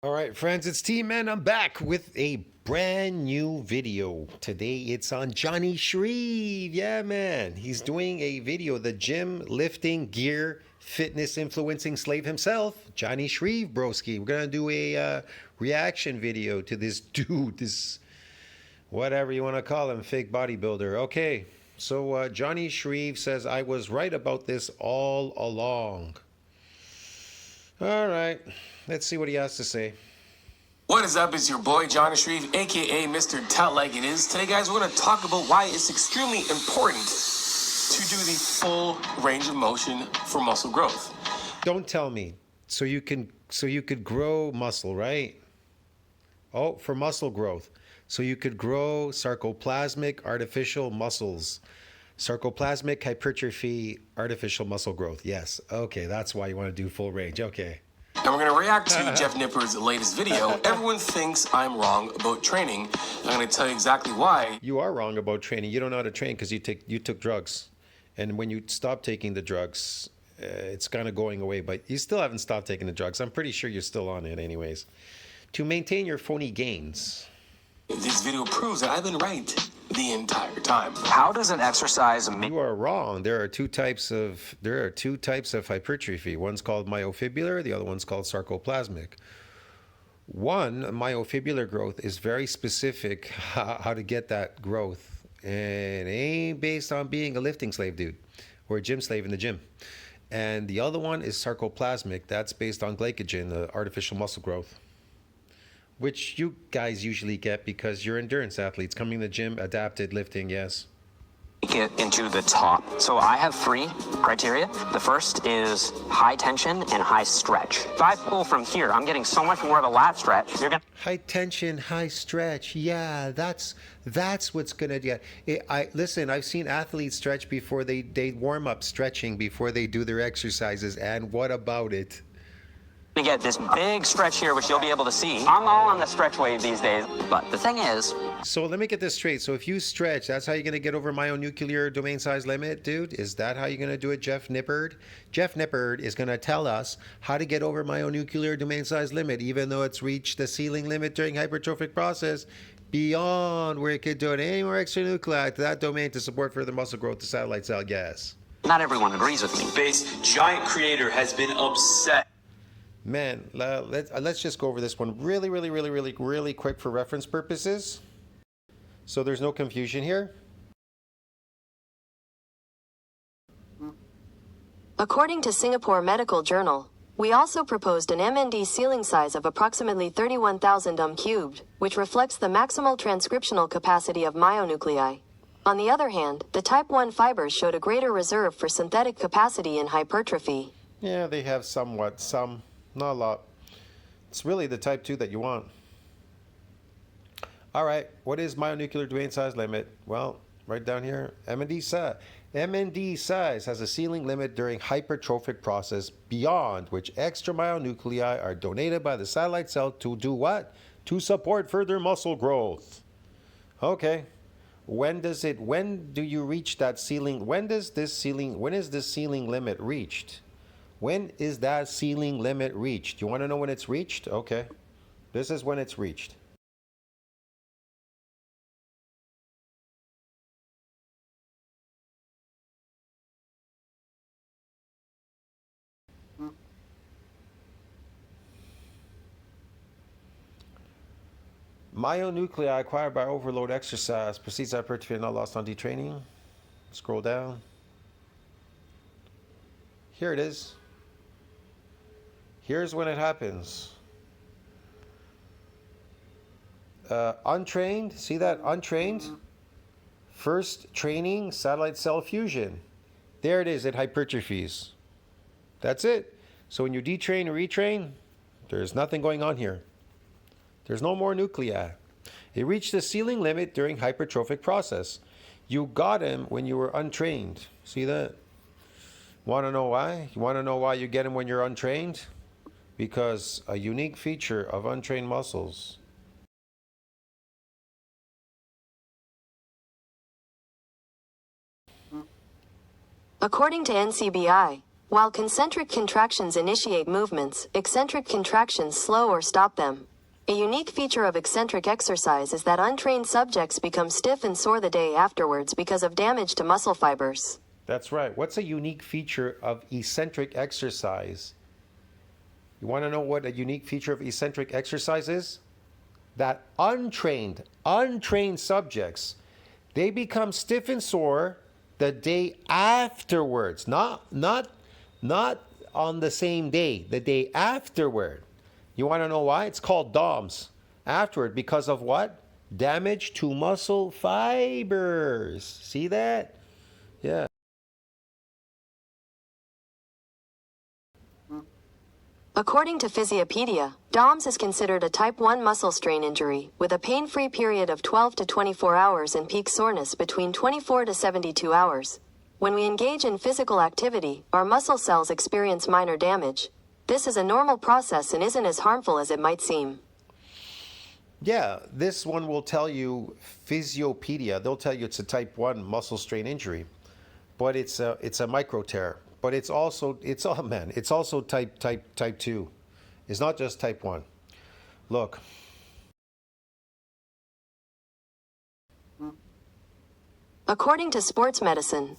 All right, friends, it's T-Man. I'm back with a brand new video. Today it's on JonniShreve. Yeah, man. He's doing a video, the gym lifting gear fitness influencing slave himself, JonniShreve broski. We're going to do a reaction video to this dude, this whatever you want to call him, fake bodybuilder. Okay, so JonniShreve says, I was right about this all along. All right, let's see what he has to say. What is up? It's your boy JonniShreve, aka Mr. Tell Like It Is. Today, guys, we're going to talk about why it's extremely important to do the full range of motion for muscle growth. Don't tell me. So you could grow muscle, right? Oh, for muscle growth. So you could grow sarcoplasmic artificial muscles. Sarcoplasmic hypertrophy artificial muscle growth. Yes. Okay, that's why you want to do full range. Okay. And we're going to react to Jeff Nippard's latest video. Everyone thinks I'm wrong about training. I'm going to tell you exactly why. You are wrong about training. You don't know how to train because you took drugs. And when you stop taking the drugs, it's kind of going away. But you still haven't stopped taking the drugs. I'm pretty sure you're still on it anyways. To maintain your phony gains. This video proves that I've been right the entire time. How does an exercise You are wrong. There are two types of hypertrophy. One's called myofibrillar, the other one's called sarcoplasmic. One, myofibrillar growth, is very specific how to get that growth, and it ain't based on being a lifting slave, dude, or a gym slave in the gym. And the other one is sarcoplasmic. That's based on glycogen, the artificial muscle growth, which you guys usually get because you're endurance athletes coming to the gym, adapted lifting, yes. get into the top? So I have 3 criteria. The first is high tension and high stretch. If I pull from here, I'm getting so much more of a lat stretch. You're gonna High tension, high stretch. Yeah, that's what's gonna get. Listen, I've seen athletes stretch before they warm up stretching before they do their exercises, and what about it? get this big stretch here, which you'll be able to see. I'm all on the stretch wave these days, but the thing is... So let me get this straight. So if you stretch, that's how you're going to get over myonuclear domain size limit, dude? Is that how you're going to do it, Jeff Nippard? Jeff Nippard is going to tell us how to get over myonuclear domain size limit, even though it's reached the ceiling limit during hypertrophic process, beyond where it could do it any more extra nuclei to that domain to support further muscle growth to satellite cell gas. Not everyone agrees with me. Base giant creator has been upset. Man, let's just go over this one really quick for reference purposes. So there's no confusion here. According to Singapore Medical Journal, we also proposed an MND ceiling size of approximately 31,000 cubed, which reflects the maximal transcriptional capacity of myonuclei. On the other hand, the type 1 fibers showed a greater reserve for synthetic capacity in hypertrophy. Yeah, they have somewhat, not a lot. It's really the type 2 that you want. All right, what is myonuclear domain size limit? Well, right down here, MND size. MND size has a ceiling limit during hypertrophic process beyond which extra myonuclei are donated by the satellite cell to do what? To support further muscle growth. Okay. When do you reach that ceiling? When is this ceiling limit reached? When is that ceiling limit reached? You want to know when it's reached? Okay. This is when it's reached. Myonuclei acquired by overload exercise precedes hypertrophy and not lost on detraining. Scroll down. Here it is. Here's when it happens. Untrained, see that? Untrained. First training, satellite cell fusion. There it is, it hypertrophies. That's it. So when you detrain or retrain, there's nothing going on here. There's no more nuclei. It reached the ceiling limit during hypertrophic process. You got him when you were untrained. See that? Want to know why? You want to know why you get him when you're untrained? Because a unique feature of untrained muscles. According to NCBI, While concentric contractions initiate movements, eccentric contractions slow or stop them. A unique feature of eccentric exercise is that untrained subjects become stiff and sore the day afterwards because of damage to muscle fibers. That's right. What's a unique feature of eccentric exercise? You want to know what a unique feature of eccentric exercise is? That untrained subjects, they become stiff and sore the day afterwards, not on the same day, the day afterward. You want to know why? It's called DOMS. Afterward, because of what? Damage to muscle fibers. See that? Yeah. According to Physiopedia, DOMS is considered a type 1 muscle strain injury, with a pain-free period of 12 to 24 hours and peak soreness between 24 to 72 hours. When we engage in physical activity, our muscle cells experience minor damage. This is a normal process and isn't as harmful as it might seem. Yeah, this one will tell you, Physiopedia, they'll tell you it's a type 1 muscle strain injury, but it's a micro tear. But it's also type 2. It's not just type 1. Look. According to Sports Medicine,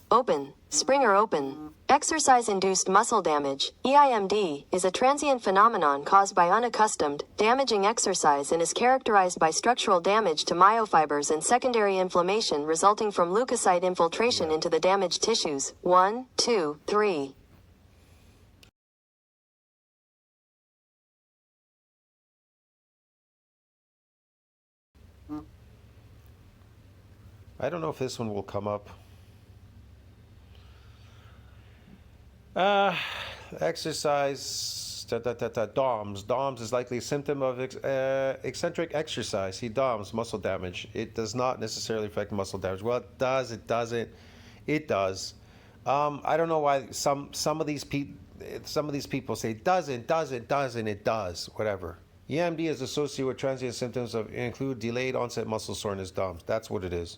Springer Open, exercise-induced muscle damage, EIMD, is a transient phenomenon caused by unaccustomed, damaging exercise and is characterized by structural damage to myofibers and secondary inflammation resulting from leukocyte infiltration into the damaged tissues. 1, 2, 3. I don't know if this one will come up. Exercise, DOMS. DOMS is likely a symptom of eccentric exercise. See, DOMS, muscle damage. It does not necessarily affect muscle damage. Well, it does, it doesn't. It does. I don't know why some of these people say it doesn't, it does, whatever. EMD is associated with transient symptoms of include delayed onset muscle soreness, DOMS. That's what it is.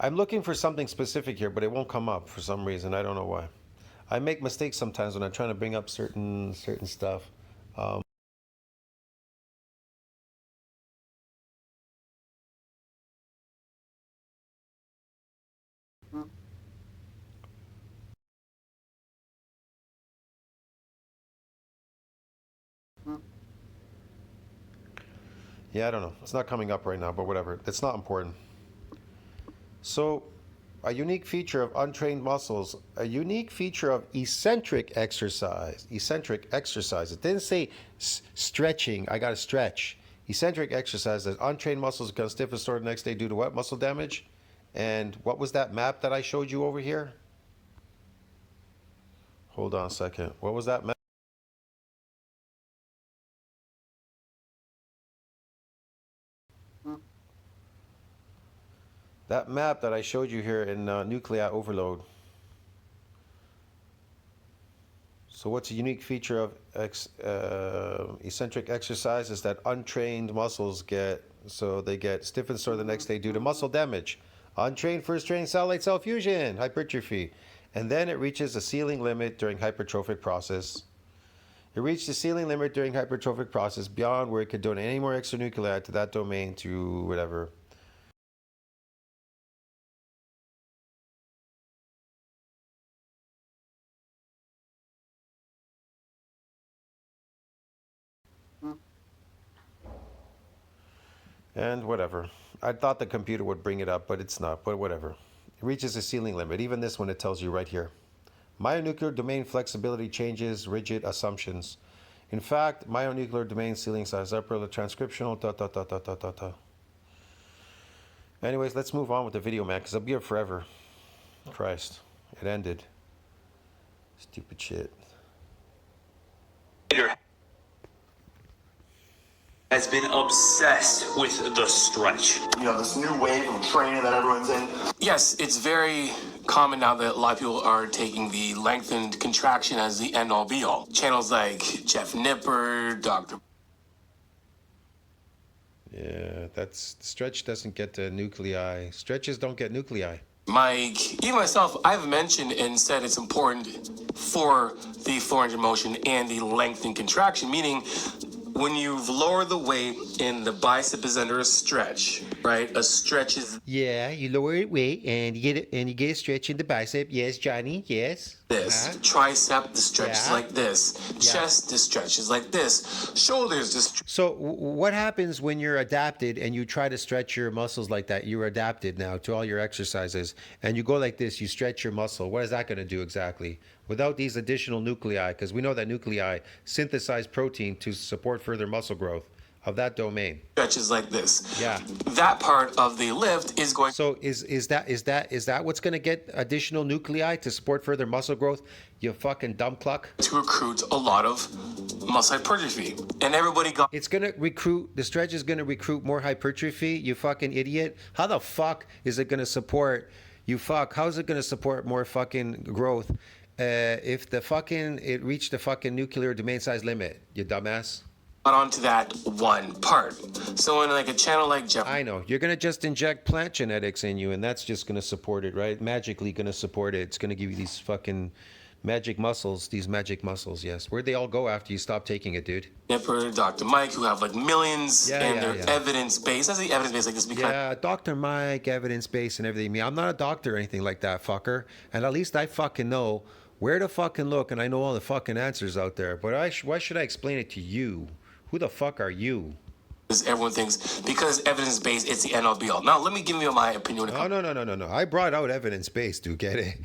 I'm looking for something specific here, but it won't come up for some reason. I don't know why. I make mistakes sometimes when I'm trying to bring up certain stuff. Yeah, I don't know. It's not coming up right now, but whatever. It's not important. So, a unique feature of untrained muscles, a unique feature of eccentric exercise. Eccentric exercise. It didn't say stretching. I got to stretch. Eccentric exercise that untrained muscles become stiff and sore the next day due to what? Muscle damage. And what was that map that I showed you over here? Hold on a second. What was that map? That map that I showed you here in nuclei overload. So what's a unique feature of eccentric exercise is that untrained muscles get stiff and sore the next day due to muscle damage. Untrained first trained satellite cell fusion, hypertrophy. And then it reaches a ceiling limit during hypertrophic process. It reached the ceiling limit during hypertrophic process beyond where it could donate any more extranuclei to that domain to whatever. And whatever. I thought the computer would bring it up, but it's not, but whatever. It reaches a ceiling limit. Even this one, it tells you right here. Myonuclear domain flexibility changes rigid assumptions. In fact, myonuclear domain ceiling size upper transcriptional Anyways, let's move on with the video, man, because I'll be here forever. Christ, it ended. Stupid shit. Has been obsessed with the stretch. You know, this new wave of training that everyone's in. Yes, it's very common now that a lot of people are taking the lengthened contraction as the end-all be-all. Channels like Jeff Nipper, Dr. Yeah, stretch doesn't get the nuclei. Stretches don't get nuclei. Mike, even myself, I've mentioned and said it's important for the full range of motion and the length and contraction, meaning when you've lowered the weight and the bicep is under a stretch, right? A stretch is Yeah, you lower your weight and you get a stretch in the bicep. Yes, Johnny. Yes. this. Tricep, the stretch is Yeah. like this. Chest, the stretch is like this. Shoulders, the stretch So what happens when you're adapted and you try to stretch your muscles like that? You're adapted now to all your exercises and you go like this, you stretch your muscle. What is that going to do exactly? Without these additional nuclei, because we know that nuclei synthesize protein to support further muscle growth of that domain. stretches like this. Yeah. That part of the lift is going So is that what's going to get additional nuclei to support further muscle growth? You fucking dumb cluck. to recruit a lot of muscle hypertrophy. And everybody got It's going to recruit, the stretch is going to recruit more hypertrophy, you fucking idiot. How the fuck is it going to support, how is it going to support more fucking growth if it reached the fucking nuclear domain size limit, you dumbass? onto that one part. So in like a channel like Jeff, I know. You're going to just inject plant genetics in you and that's just going to support it, right? Magically going to support it. It's going to give you these fucking magic muscles, yes. Where'd they all go after you stop taking it, dude? Nipper, Dr. Mike, who have like millions and they're evidence-based. I say evidence-based like this because Yeah, Dr. Mike, evidence-based and everything. Me, I'm not a doctor or anything like that, fucker. And at least I fucking know where to fucking look and I know all the fucking answers out there. But why should I explain it to you? Who the fuck are you? everyone thinks because evidence-based, it's the end-all be-all. Now, let me give you my opinion. No. I brought out evidence-based, do get it?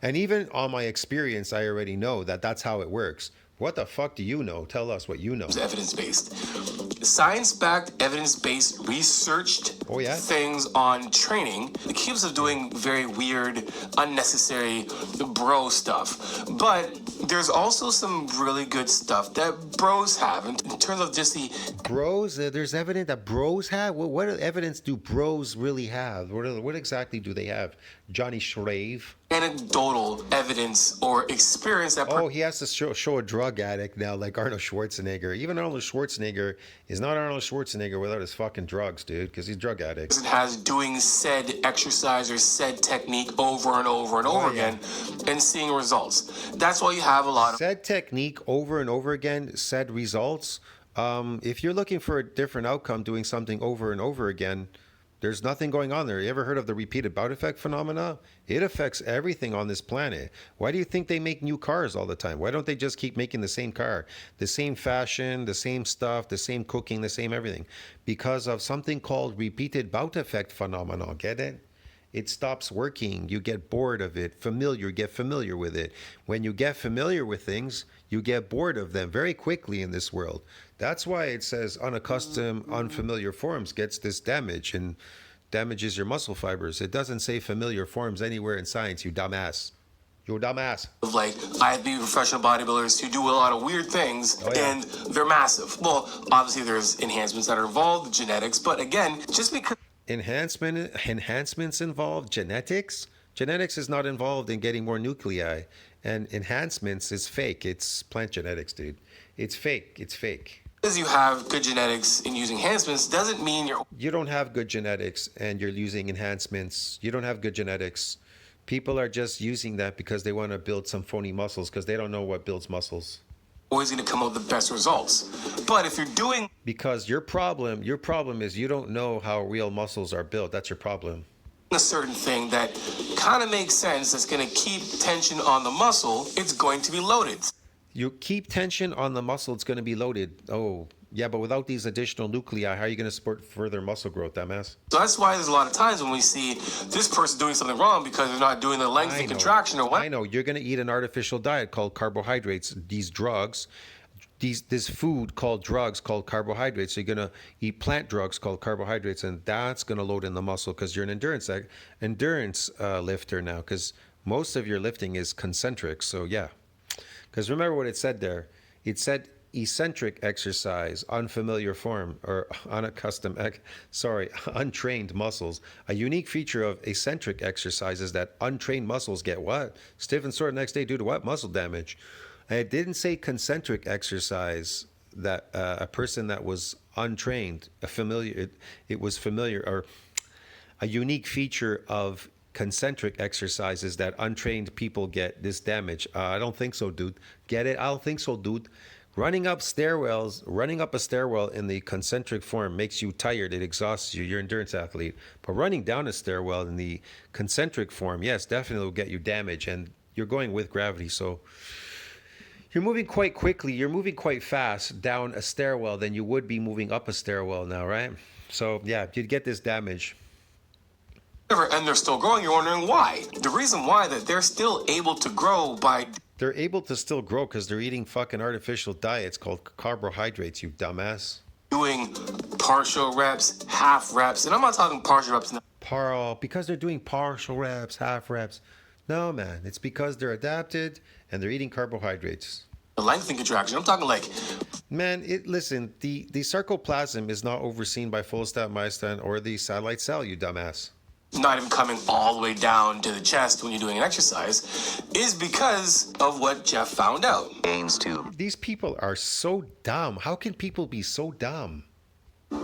And even on my experience, I already know that that's how it works. What the fuck do you know? Tell us what you know. Evidence-based. Science-backed, evidence-based, researched Oh, yeah? things on training. The keeps of doing very weird, unnecessary bro stuff. But there's also some really good stuff that bros have in terms of just the Bros? There's evidence that bros have? What evidence do bros really have? What exactly do they have? JonniShreve? anecdotal evidence or experience that Oh, he has to show a drug addict now, like Arnold Schwarzenegger. Even Arnold Schwarzenegger is not Arnold Schwarzenegger without his fucking drugs, dude, because he's drug addict. person has doing said exercise or said technique over and over and over again and seeing results. That's why you have a lot of Said technique over and over again, said results. If you're looking for a different outcome doing something over and over again, there's nothing going on there. You ever heard of the repeated bout effect phenomena? It affects everything on this planet. Why do you think they make new cars all the time? Why don't they just keep making the same car? The same fashion, the same stuff, the same cooking, the same everything. Because of something called repeated bout effect phenomena. Get it? It stops working. You get bored of it. Get familiar with it. When you get familiar with things, you get bored of them very quickly in this world. That's why it says unaccustomed, unfamiliar forms gets this damage and damages your muscle fibers. It doesn't say familiar forms anywhere in science, you dumbass. You dumbass. like IFB professional bodybuilders who do a lot of weird things and they're massive. Well, obviously there's enhancements that are involved, genetics, but again, just because Enhancements involved genetics. Genetics is not involved in getting more nuclei, and enhancements is fake. It's plant genetics, dude. It's fake. you have good genetics in using enhancements doesn't mean You don't have good genetics and you're using enhancements. You don't have good genetics. People are just using that because they want to build some phony muscles because they don't know what builds muscles. always going to come up with the best results. But if you're doing Because your problem is you don't know how real muscles are built. That's your problem. a certain thing that kind of makes sense, that's going to keep tension on the muscle, it's going to be loaded. You keep tension on the muscle, it's going to be loaded. Oh, yeah, but without these additional nuclei, how are you going to support further muscle growth, dumbass? So that's why there's a lot of times when we see this person doing something wrong because they're not doing the length and contraction or what. I know. You're going to eat an artificial diet called carbohydrates. These drugs, this food called drugs called carbohydrates. So you're going to eat plant drugs called carbohydrates, and that's going to load in the muscle because you're an endurance lifter now because most of your lifting is concentric. So yeah. Because remember what it said there. It said eccentric exercise, unfamiliar form, or untrained muscles. A unique feature of eccentric exercise is that untrained muscles get what? Stiff and sore the next day due to what? Muscle damage. And it didn't say concentric exercise, that a person that was untrained, it was familiar, or a unique feature of concentric exercises that untrained people get this damage. I don't think so, dude. Get it? I don't think so, dude. Running up a stairwell in the concentric form makes you tired. It exhausts you. You're an endurance athlete. But running down a stairwell in the concentric form, yes, definitely will get you damage. And you're going with gravity, so you're moving quite quickly. You're moving quite fast down a stairwell than you would be moving up a stairwell now, right? So yeah, you'd get this damage. And they're still growing, you're wondering why. The reason why that they're still able to grow by They're able to still grow because they're eating fucking artificial diets called carbohydrates, you dumbass. doing partial reps, half reps, and I'm not talking partial reps now. Because they're doing partial reps, half reps. No, man, it's because they're adapted and they're eating carbohydrates. The lengthening contraction. I'm talking like Man, listen, the sarcoplasm is not overseen by follistatin, myostatin, or the satellite cell, you dumbass. not even coming all the way down to the chest when you're doing an exercise is because of what Jeff found out. Gains to These people are so dumb. How can people be so dumb?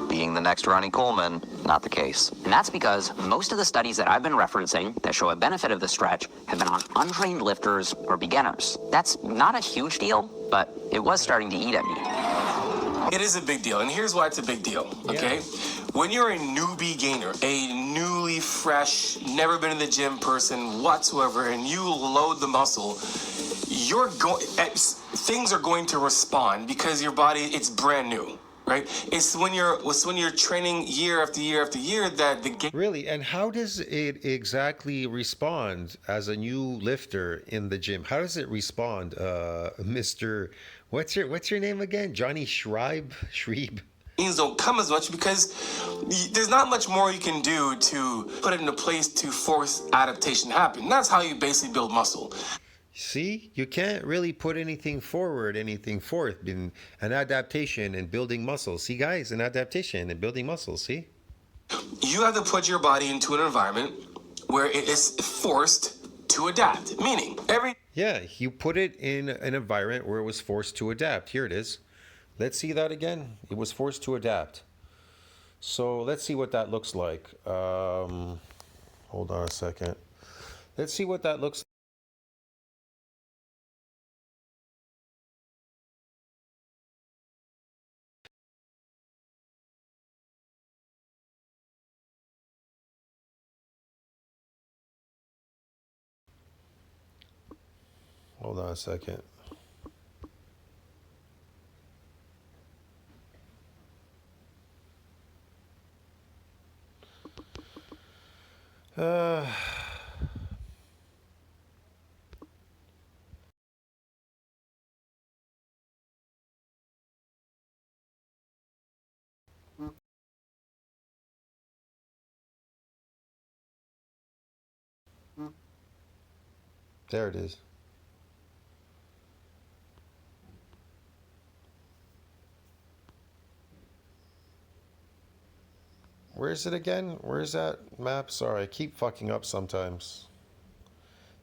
being the next Ronnie Coleman, not the case. And that's because most of the studies that I've been referencing that show a benefit of the stretch have been on untrained lifters or beginners. That's not a huge deal, but it was starting to eat at me. It is a big deal, and here's why it's a big deal, okay? Yeah. When you're a newbie gainer, a newly fresh, never been in the gym person whatsoever, and you load the muscle, things are going to respond because your body, it's brand new, right? It's when you're training year after year after year that the Really? And how does it exactly respond as a new lifter in the gym? How does it respond, Mr. What's your name again? JonniShreve? Shreve? gains don't come as much because there's not much more you can do to put it into place to force adaptation to happen. That's how you basically build muscle. See, you can't really put anything forth in an adaptation and building muscles. See, guys, an adaptation and building muscles. See? You have to put your body into an environment where it is forced to adapt, meaning Yeah, you put it in an environment where it was forced to adapt. Here it is. Let's see that again. It was forced to adapt. So let's see what that looks like. Hold on a second. Let's see what that looks like. Hold on a second. There it is. Where is it again? Where's that map? Sorry, I keep fucking up sometimes.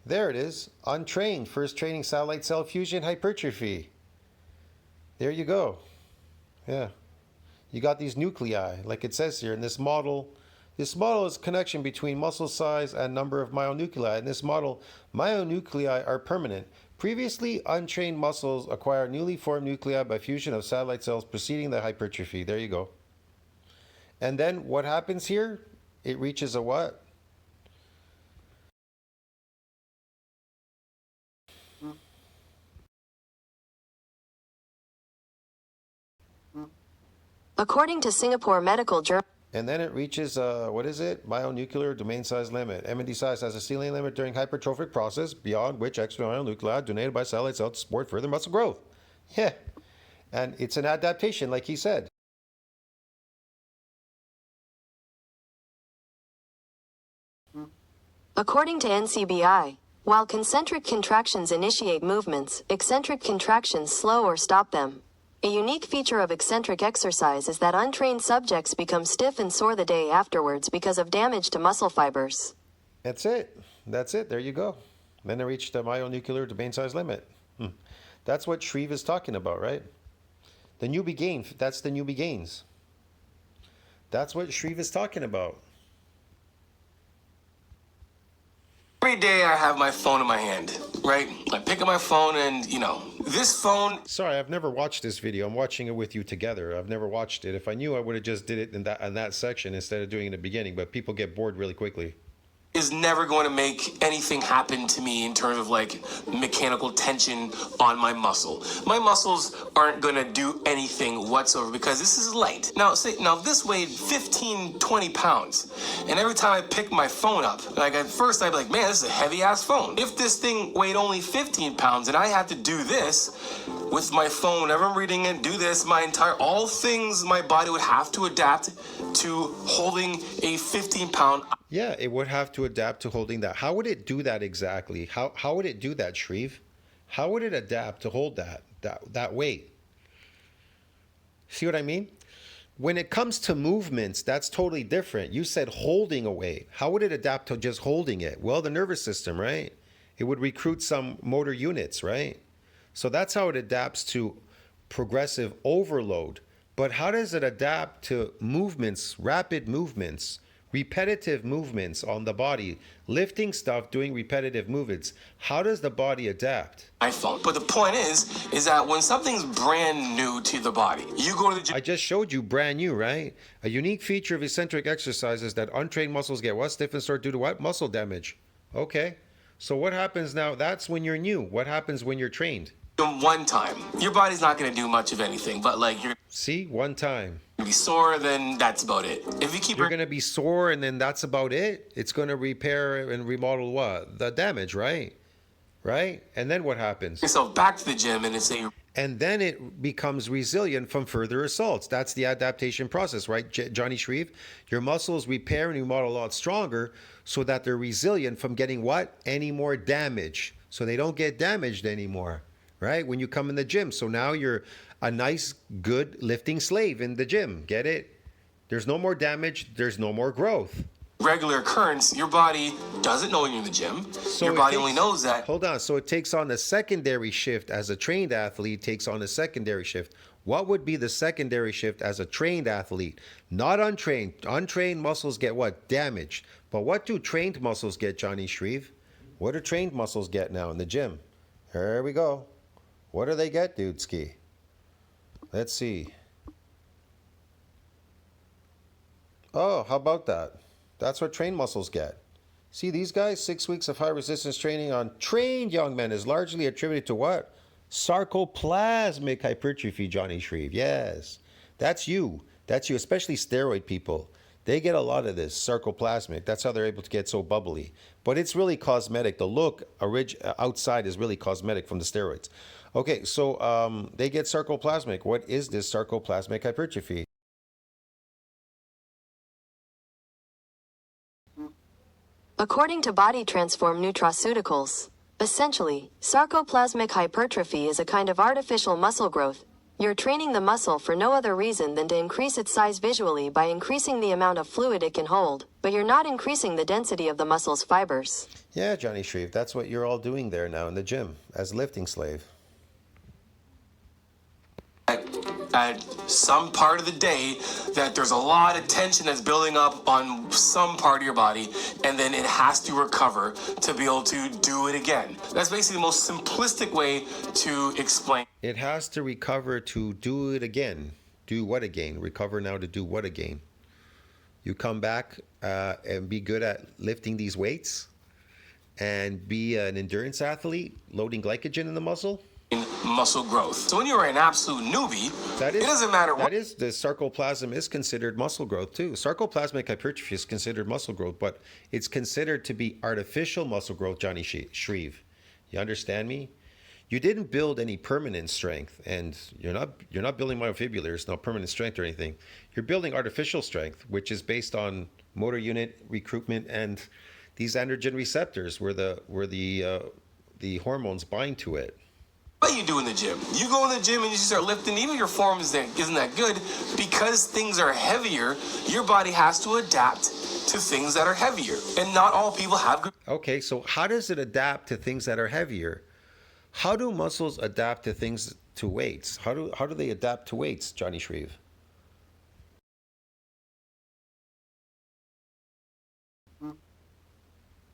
There it is. Untrained. First training satellite cell fusion hypertrophy. There you go. Yeah. You got these nuclei, like it says here in this model. This model is connection between muscle size and number of myonuclei. In this model, myonuclei are permanent. Previously untrained muscles acquire newly formed nuclei by fusion of satellite cells preceding the hypertrophy. There you go. And then what happens here? It reaches a what? According to Singapore Medical Journal, And then it reaches, what is it? Myonuclear domain size limit. MND size has a ceiling limit during hypertrophic process, beyond which extra myonuclei are donated by satellite cells to support further muscle growth. Yeah. And it's an adaptation, like he said. according to NCBI, while concentric contractions initiate movements, eccentric contractions slow or stop them. A unique feature of eccentric exercise is that untrained subjects become stiff and sore the day afterwards because of damage to muscle fibers. That's it. That's it. There you go. Then they reached the myonuclear domain size limit. That's what Shreve is talking about, right? The newbie gain. That's the newbie gains. That's what Shreve is talking about. Every day I have my phone in my hand, right? I pick up my phone and, this phone. Sorry, I've never watched this video. I'm watching it with you together. I've never watched it. If I knew, I would have just did it in that section instead of doing it in the beginning. But people get bored really quickly. Is never going to make anything happen to me in terms of like mechanical tension on my muscle. My muscles aren't going to do anything whatsoever because this is light. Now, this weighed 15, 20 pounds. And every time I pick my phone up, like at first I'd be like, man, this is a heavy ass phone. If this thing weighed only 15 pounds and I had to do this with my phone, whenever I'm reading it, do this, all things my body would have to adapt to holding a 15-pound. Yeah, it would have to adapt to holding that. How would it do that exactly? How would it do that, Shreve? How would it adapt to hold that weight? See what I mean? When it comes to movements, that's totally different. You said holding a weight. How would it adapt to just holding it? Well, the nervous system, right? It would recruit some motor units, right? So that's how it adapts to progressive overload. But how does it adapt to movements, rapid movements, repetitive movements on the body, lifting stuff, doing repetitive movements? How does the body adapt? iPhone. But the point is that when something's brand new to the body, you go to the gym. I just showed you brand new, right? A unique feature of eccentric exercises that untrained muscles get what? Stiff and sore due to what? Muscle damage. Okay. So what happens now? That's when you're new. What happens when you're trained? One time, your body's not going to do much of anything, but like you're See, one time. going to be sore, then that's about it. If you keep You're going to be sore and then that's about it. It's going to repair and remodel what? The damage, right? Right? And then what happens? yourself back to the gym and it's a And then it becomes resilient from further assaults. That's the adaptation process, right, JonniShreve? Your muscles repair and remodel a lot stronger so that they're resilient from getting what? Any more damage. So they don't get damaged anymore, right? When you come in the gym. So now you're a nice, good lifting slave in the gym. Get it? There's no more damage. There's no more growth. regular occurrence. Your body doesn't know when you're in the gym. So Your body only knows that. Hold on. So it takes on a secondary shift as a trained athlete, takes on a secondary shift. What would be the secondary shift as a trained athlete? Not untrained. Untrained muscles get what? Damaged. But what do trained muscles get, JonniShreve? What do trained muscles get now in the gym? Here we go. What do they get, dude ski? Let's see. Oh, how about that? That's what trained muscles get. See these guys? 6 weeks of high resistance training on trained young men is largely attributed to what? Sarcoplasmic hypertrophy, JonniShreve. Yes, that's you. That's you, especially steroid people. They get a lot of this, sarcoplasmic. That's how they're able to get so bubbly. But it's really cosmetic. The look outside is really cosmetic from the steroids. Okay, so they get sarcoplasmic. What is this sarcoplasmic hypertrophy? According to Body Transform Nutraceuticals, essentially, sarcoplasmic hypertrophy is a kind of artificial muscle growth. You're training the muscle for no other reason than to increase its size visually by increasing the amount of fluid it can hold, but you're not increasing the density of the muscle's fibers. Yeah, JonniShreve, that's what you're all doing there now in the gym as lifting slave. At some part of the day that there's a lot of tension that's building up on some part of your body, and then it has to recover to be able to do it again. That's basically the most simplistic way to explain. It has to recover to do it again. Do what again? Recover now to do what again? You come back and be good at lifting these weights and be an endurance athlete, loading glycogen in the muscle? Muscle growth. So when you're an absolute newbie, it doesn't matter what. That is, the sarcoplasm is considered muscle growth too. Sarcoplasmic hypertrophy is considered muscle growth, but it's considered to be artificial muscle growth, JonniShreve. You understand me? You didn't build any permanent strength, and you're not building myofibulars, no permanent strength or anything. You're building artificial strength, which is based on motor unit recruitment and these androgen receptors, where the hormones bind to it. What you do in the gym? You go in the gym and you start lifting, even your form isn't that good, because things are heavier, your body has to adapt to things that are heavier. And not all people have good. Okay, so how does it adapt to things that are heavier? How do muscles adapt to things, to weights? How do they adapt to weights, JonniShreve?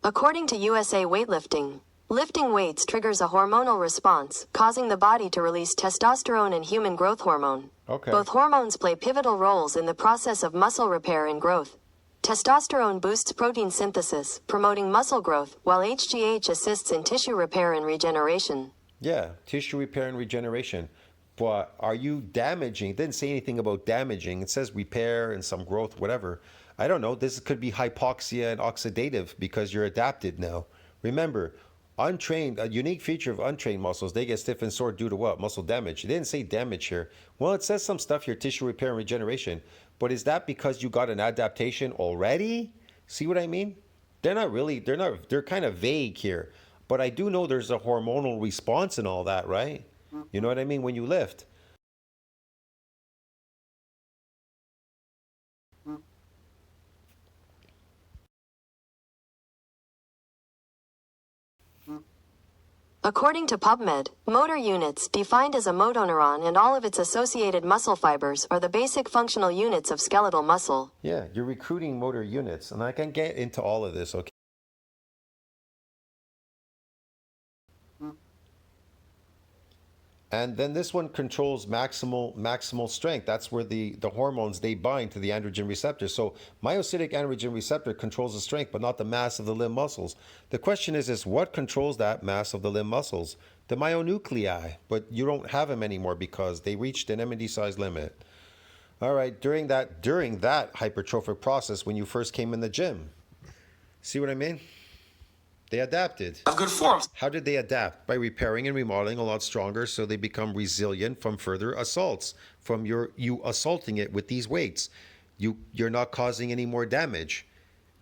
According to USA Weightlifting, lifting weights triggers a hormonal response, causing the body to release testosterone and human growth hormone. Okay. Both hormones play pivotal roles in the process of muscle repair and growth. Testosterone boosts protein synthesis, promoting muscle growth, while HGH assists in tissue repair and regeneration. Yeah, tissue repair and regeneration. But are you damaging? It didn't say anything about damaging. It says repair and some growth, whatever. I don't know. This could be hypoxia and oxidative because you're adapted now. Remember, untrained, a unique feature of untrained muscles, they get stiff and sore due to what? Muscle damage. It didn't say damage here. Well, it says some stuff here, tissue repair and regeneration. But is that because you got an adaptation already? See what I mean? They're kind of vague here. But I do know there's a hormonal response and all that, right? You know what I mean? When you lift. According to PubMed, motor units, defined as a motoneuron and all of its associated muscle fibers, are the basic functional units of skeletal muscle. Yeah, you're recruiting motor units. And I can get into all of this, okay? And then this one controls maximal strength. That's where the hormones, they bind to the androgen receptor. So myocytic androgen receptor controls the strength, but not the mass of the limb muscles. The question is what controls that mass of the limb muscles? The myonuclei, but you don't have them anymore because they reached an MND size limit. All right, during that hypertrophic process when you first came in the gym. See what I mean? They adapted. Have good forms. How did they adapt? By repairing and remodeling a lot stronger so they become resilient from further assaults, from you assaulting it with these weights. You're not causing any more damage.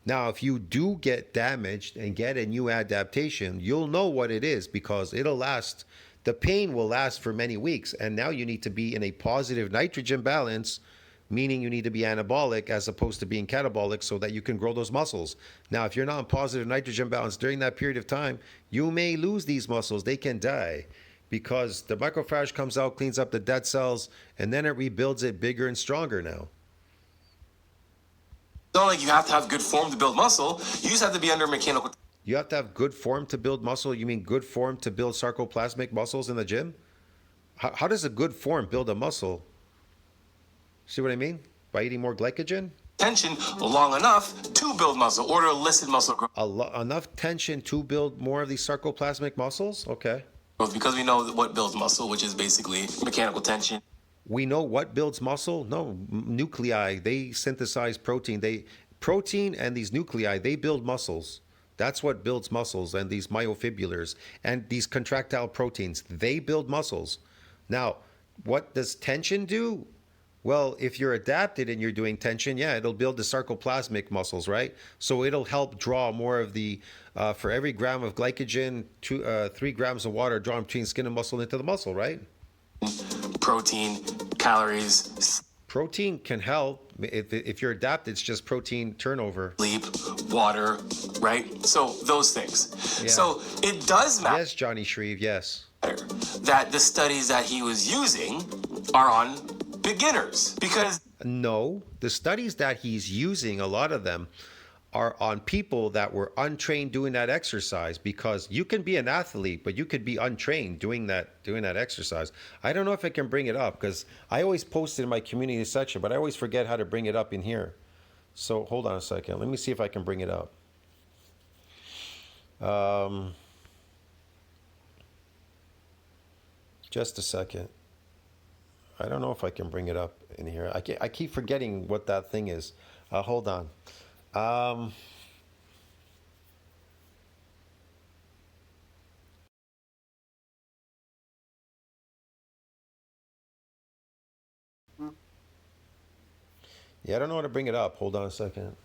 Now, if you do get damaged and get a new adaptation, you'll know what it is because it'll last. The pain will last for many weeks. And now you need to be in a positive nitrogen balance, meaning you need to be anabolic as opposed to being catabolic so that you can grow those muscles. Now, if you're not in positive nitrogen balance during that period of time, you may lose these muscles. They can die because the macrophage comes out, cleans up the dead cells, and then it rebuilds it bigger and stronger now. It's not like you have to have good form to build muscle. You just have to be under mechanical. You have to have good form to build muscle? You mean good form to build sarcoplasmic muscles in the gym? How does a good form build a muscle? See what I mean? By eating more glycogen? Tension long enough to build muscle or to elicit muscle growth. Enough tension to build more of these sarcoplasmic muscles? Okay. Because we know what builds muscle, which is basically mechanical tension. We know what builds muscle? No, nuclei, they synthesize protein. Protein and these nuclei, they build muscles. That's what builds muscles, and these myofibrillars and these contractile proteins, they build muscles. Now, what does tension do? Well, if you're adapted and you're doing tension, yeah, it'll build the sarcoplasmic muscles, right? So it'll help draw more of the, for every gram of glycogen, 3 grams of water drawn between skin and muscle into the muscle, right? Protein, calories. Protein can help. If you're adapted, it's just protein turnover. Sleep, water, right? So those things. Yeah. So it does matter. Yes, JonniShreve, yes. That the studies that he was using are on beginners because no, the studies that he's using, a lot of them are on people that were untrained doing that exercise, because you can be an athlete but you could be untrained doing that exercise. I don't know if I can bring it up because I always post it in my community section, but I always forget how to bring it up in here. So hold on a second, let me see if I can bring it up. Just a second. I don't know if I can bring it up in here. I keep forgetting what that thing is. Hold on. Yeah, I don't know how to bring it up. Hold on a second.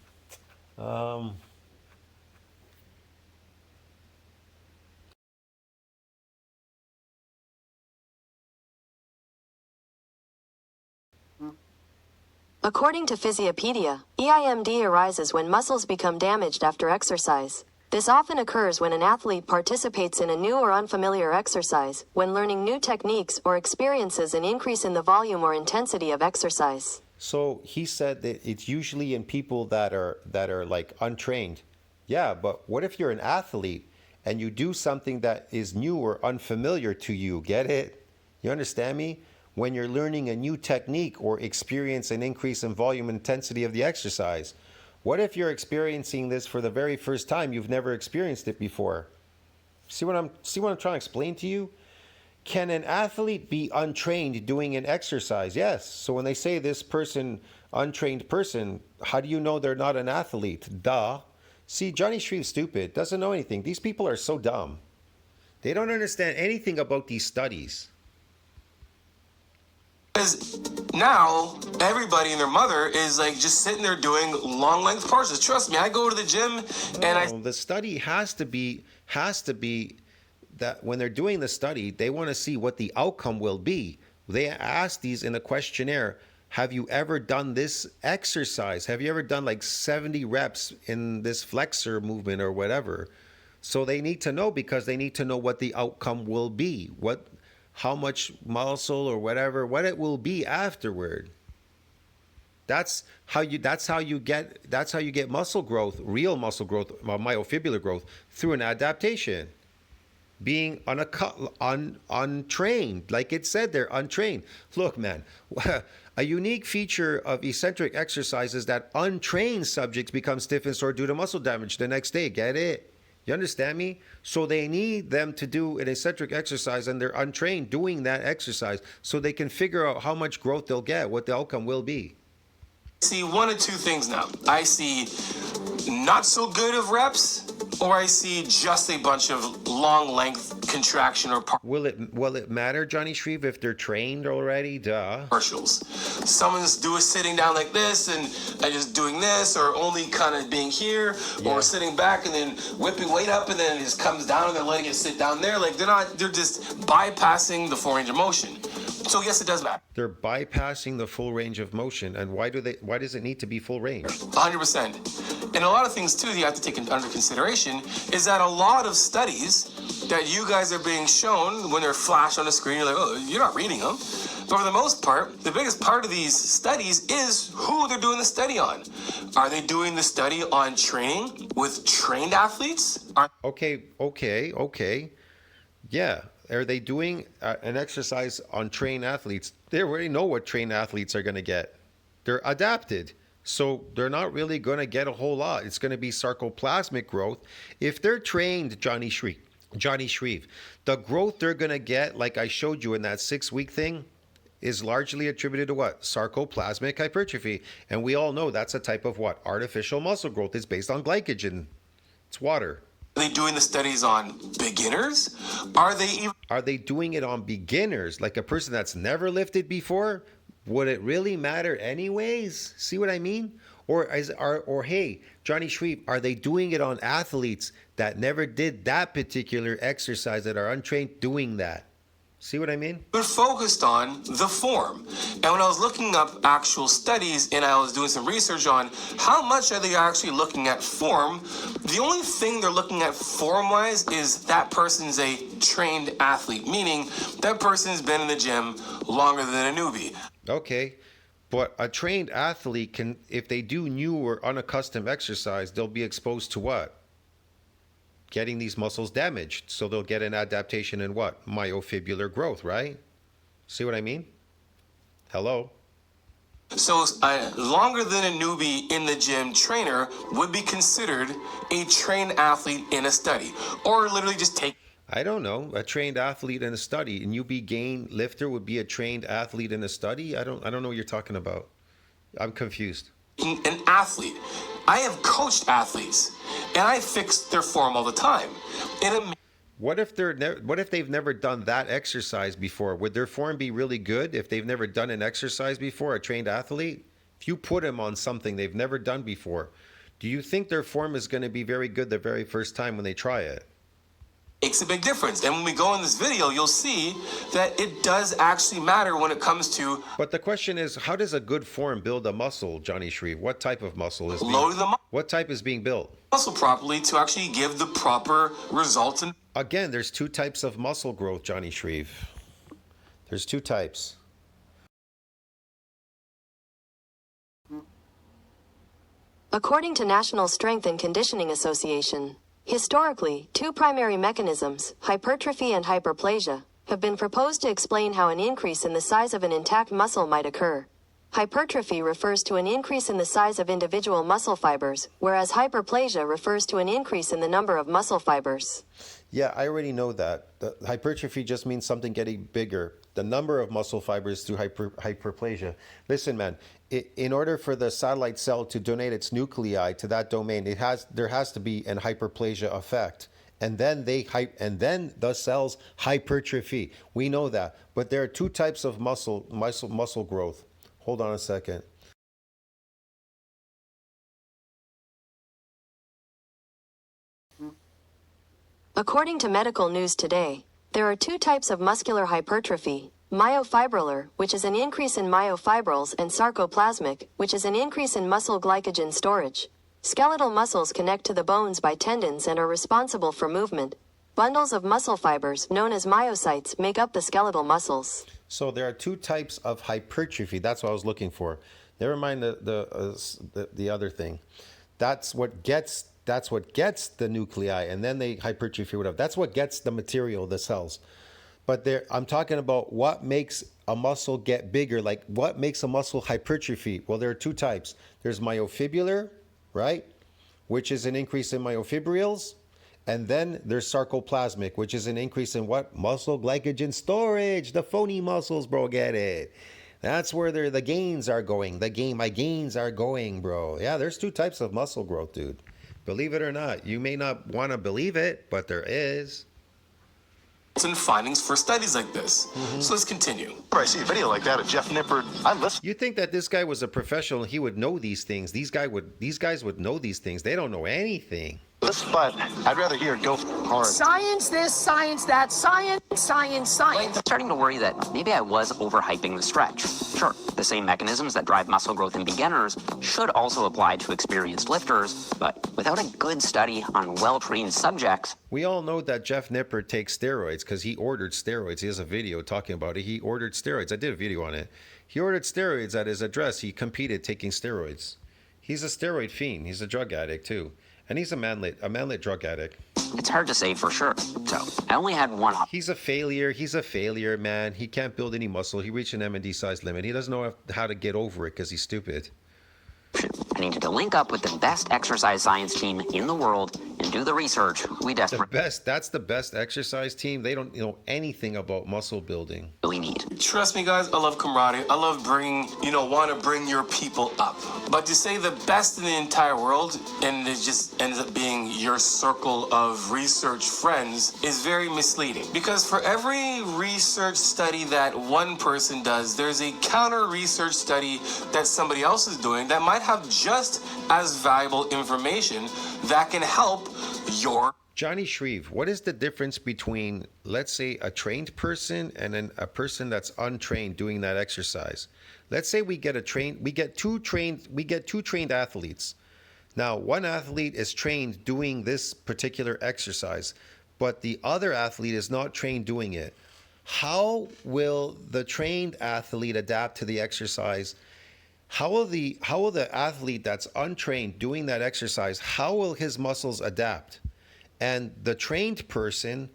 According to Physiopedia, EIMD arises when muscles become damaged after exercise. This often occurs when an athlete participates in a new or unfamiliar exercise, when learning new techniques, or experiences an increase in the volume or intensity of exercise. So he said that it's usually in people that are like untrained, Yeah, but what if you're an athlete and you do something that is new or unfamiliar to you? Get it? You understand me? When you're learning a new technique or experience an increase in volume and intensity of the exercise. What if you're experiencing this for the very first time? You've never experienced it before. See what I'm trying to explain to you? Can an athlete be untrained doing an exercise? Yes. So when they say this person, untrained person, how do you know they're not an athlete? Duh. See, Johnny Shreve's stupid, doesn't know anything. These people are so dumb. They don't understand anything about these studies. Because now everybody and their mother is like just sitting there doing long length courses. Trust me, I go to the gym and I. No, the study has to be that when they're doing the study, they want to see what the outcome will be. They ask these in a questionnaire. Have you ever done this exercise? Have you ever done like 70 reps in this flexor movement or whatever? So they need to know because they need to know what the outcome will be, how much muscle or whatever, what it will be afterward. That's how you get muscle growth, real muscle growth, myofibrillar growth through an adaptation. Being untrained, like it said there, untrained. Look, man, a unique feature of eccentric exercise is that untrained subjects become stiff and sore due to muscle damage the next day. Get it? You understand me? So they need them to do an eccentric exercise and they're untrained doing that exercise so they can figure out how much growth they'll get, what the outcome will be. See one of two things now. I see not so good of reps, or I see just a bunch of long length contraction or Will it matter, Johnny Shreve, if they're trained already? Duh. partials. Someone's sitting down like this and just doing this, or only kind of being here, Yeah. or sitting back and then whipping weight up and then it just comes down and they're letting it sit down there. Like they're just bypassing the full range of motion. So yes, it does matter. They're bypassing the full range of motion. And why does it need to be full range? 100%. And a lot of things too that you have to take under consideration is that a lot of studies that you guys are being shown when they're flashed on the screen, you're like, oh, you're not reading them. But for the most part, the biggest part of these studies is who they're doing the study on. Are they doing the study on training with trained athletes? Okay. Yeah. Are they doing an exercise on trained athletes? They already know what trained athletes are going to get. They're adapted. So they're not really going to get a whole lot. It's going to be sarcoplasmic growth. If they're trained, Johnny Shreve, the growth they're going to get, like I showed you in that 6-week thing, is largely attributed to what? Sarcoplasmic hypertrophy. And we all know that's a type of what? Artificial muscle growth. It's based on glycogen. It's water. Are they doing the studies on beginners? Are they doing it on beginners, like a person that's never lifted before? Would it really matter anyways? See what I mean? Or hey, Johnny Shreve, are they doing it on athletes that never did that particular exercise, that are untrained doing that? See what I mean? We're focused on the form. And when I was looking up actual studies and I was doing some research on how much are they actually looking at form, the only thing they're looking at form-wise is that person's a trained athlete, meaning that person's been in the gym longer than a newbie. Okay. But a trained athlete can, if they do new or unaccustomed exercise, they'll be exposed to what? Getting these muscles damaged. So they'll get an adaptation in what? Myofibrillar growth, right? See what I mean? Hello? So longer than a newbie in the gym trainer would be considered a trained athlete in a study, or literally just take. I don't know. A trained athlete in a study. A newbie gain lifter would be a trained athlete in a study? I don't know what you're talking about. I'm confused. An athlete. I have coached athletes, and I fix their form all the time. What if they've never done that exercise before? Would their form be really good if they've never done an exercise before, a trained athlete? If you put them on something they've never done before, do you think their form is going to be very good the very first time when they try it? Makes a big difference. And when we go in this video, you'll see that it does actually matter when it comes to. But the question is, how does a good form build a muscle, Johnny Shreve? What type of muscle is what type is being built? Muscle properly to actually give the proper results. And again, there's two types of muscle growth, Johnny Shreve. There's two types. According to National Strength and Conditioning Association, historically, two primary mechanisms, hypertrophy and hyperplasia, have been proposed to explain how an increase in the size of an intact muscle might occur. Hypertrophy refers to an increase in the size of individual muscle fibers, whereas hyperplasia refers to an increase in the number of muscle fibers. Yeah, I already know that. The hypertrophy just means something getting bigger. The number of muscle fibers through hyperplasia. Listen, man, in order for the satellite cell to donate its nuclei to that domain, there has to be an hyperplasia effect. And then the cells hypertrophy. We know that. But there are two types of muscle growth. Hold on a second. According to Medical News Today, there are two types of muscular hypertrophy: myofibrillar, which is an increase in myofibrils, and sarcoplasmic, which is an increase in muscle glycogen storage. Skeletal muscles connect to the bones by tendons and are responsible for movement. Bundles of muscle fibers, known as myocytes, make up the skeletal muscles. So there are two types of hypertrophy. That's what I was looking for. Never mind the other thing. That's what gets the nuclei, and then they hypertrophy whatever. That's what gets the material, the cells. But I'm talking about what makes a muscle get bigger, like what makes a muscle hypertrophy. Well, there are two types. There's myofibrillar, right, which is an increase in myofibrils. And then there's sarcoplasmic, which is an increase in what? Muscle glycogen storage. The phony muscles, bro, get it. That's where the gains are going. My gains are going, bro. Yeah, there's two types of muscle growth, dude. Believe it or not. You may not want to believe it, but there is. And findings for studies like this. So let's continue. Whenever I see a video like that of Jeff Nippard, I listen. You think that this guy was a professional, he would know these things. These guys would know these things. They don't know anything. But I'd rather hear it go hard. Science this, science that, science. I'm starting to worry that maybe I was overhyping the stretch. Sure, the same mechanisms that drive muscle growth in beginners should also apply to experienced lifters, but without a good study on well-trained subjects. We all know that Jeff Nippard takes steroids because he ordered steroids. He has a video talking about it. He ordered steroids. I did a video on it. He ordered steroids at his address. He competed taking steroids. He's a steroid fiend. He's a drug addict too. And he's a manlet drug addict. It's hard to say for sure. So, I only had one option. He's a failure, man. He can't build any muscle. He reached an M&D size limit. He doesn't know how to get over it because he's stupid. I needed to link up with the best exercise science team in the world and do the research we desperately That's the best exercise team. They don't know anything about muscle building. need. Trust me, guys, I love camaraderie. I love want to bring your people up. But to say the best in the entire world and it just ends up being your circle of research friends is very misleading. Because for every research study that one person does, there's a counter research study that somebody else is doing that might have just as valuable information that can help your JonniShreve, what is the difference between, let's say, a trained person and then a person that's untrained doing that exercise? Let's say we get two trained athletes. Now, one athlete is trained doing this particular exercise, but the other athlete is not trained doing it. How will the trained athlete adapt to the exercise? How will the athlete that's untrained doing that exercise, how will his muscles adapt? And the trained person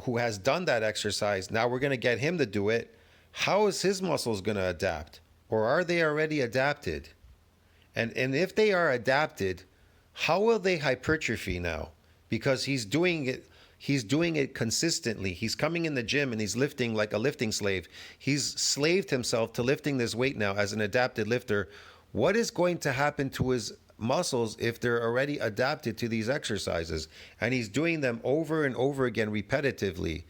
who has done that exercise, now we're going to get him to do it. How is his muscles going to adapt? Or are they already adapted? And if they are adapted, how will they hypertrophy now? Because he's doing it consistently. He's coming in the gym and he's lifting like a lifting slave. He's slaved himself to lifting this weight now as an adapted lifter. What is going to happen to his muscles if they're already adapted to these exercises? And he's doing them over and over again repetitively.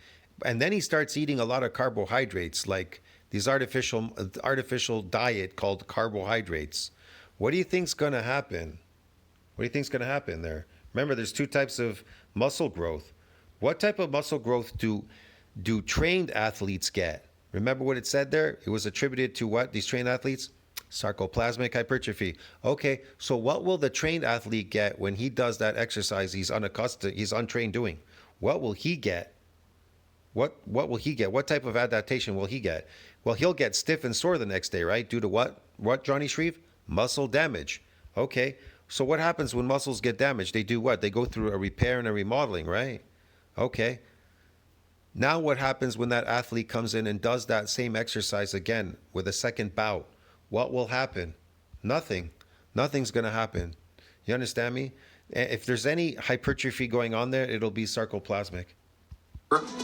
And then he starts eating a lot of carbohydrates, like these artificial diet called carbohydrates. What do you think's going to happen? What do you think's going to happen there? Remember, there's two types of muscle growth. What type of muscle growth do trained athletes get? Remember what it said there? It was attributed to what? These trained athletes? Sarcoplasmic hypertrophy. Okay, so what will the trained athlete get when he does that exercise he's untrained doing? What will he get? What will he get? What type of adaptation will he get? Well, he'll get stiff and sore the next day, right? Due to what? What, JonniShreve? Muscle damage. Okay, So what happens when muscles get damaged? They do what? They go through a repair and a remodeling, right? Okay. Now what happens when that athlete comes in and does that same exercise again with a second bout? What will happen? Nothing. Nothing's going to happen. You understand me? If there's any hypertrophy going on there, it'll be sarcoplasmic.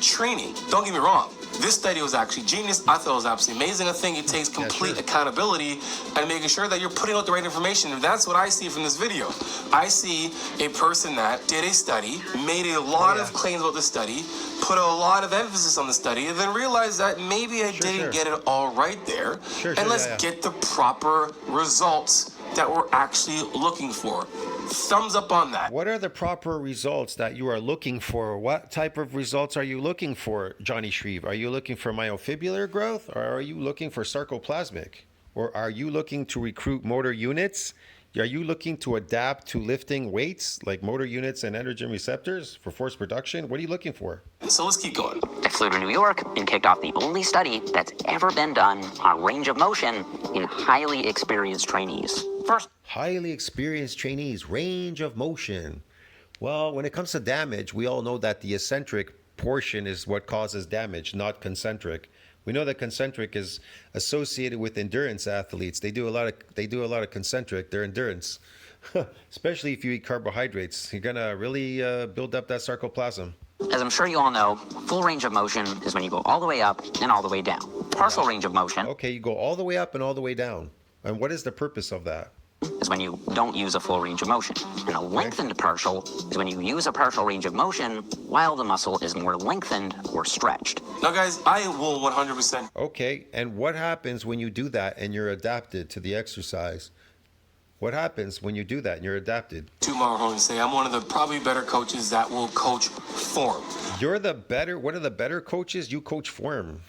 Training. Don't get me wrong. This study was actually genius. I thought it was absolutely amazing. I think it takes complete accountability and making sure that you're putting out the right information. And that's what I see from this video. I see a person that did a study, made a lot of claims about the study, put a lot of emphasis on the study, and then realized that maybe I didn't get it all right there. And let's get the proper results that we're actually looking for. Thumbs up on that. What are the proper results that you are looking for? What type of results are you looking for, JonniShreve? Are you looking for myofibrillar growth, or are you looking for sarcoplasmic? Or are you looking to recruit motor units? Are you looking to adapt to lifting weights like motor units and androgen receptors for force production? What are you looking for? So let's keep going. I flew to New York and kicked off the only study that's ever been done on range of motion in highly experienced trainees. First, highly experienced trainees, range of motion. Well, when it comes to damage, we all know that the eccentric portion is what causes damage, not concentric. We know that concentric is associated with endurance athletes. They do a lot of concentric, their endurance. Especially if you eat carbohydrates, you're gonna really build up that sarcoplasm. as I'm sure you all know, full range of motion is when you go all the way up and all the way down. Partial range of motion Okay, you go all the way up and all the way down. And what is the purpose of that? is when you don't use a full range of motion. And a lengthened partial is when you use a partial range of motion while the muscle is more lengthened or stretched. Now, guys, I will 100%. Okay, and what happens when you do that and you're adapted to the exercise? What happens when you do that and you're adapted? Tomorrow and say I'm one of the probably better coaches that will coach form. You're the better, one of the better coaches? You coach form.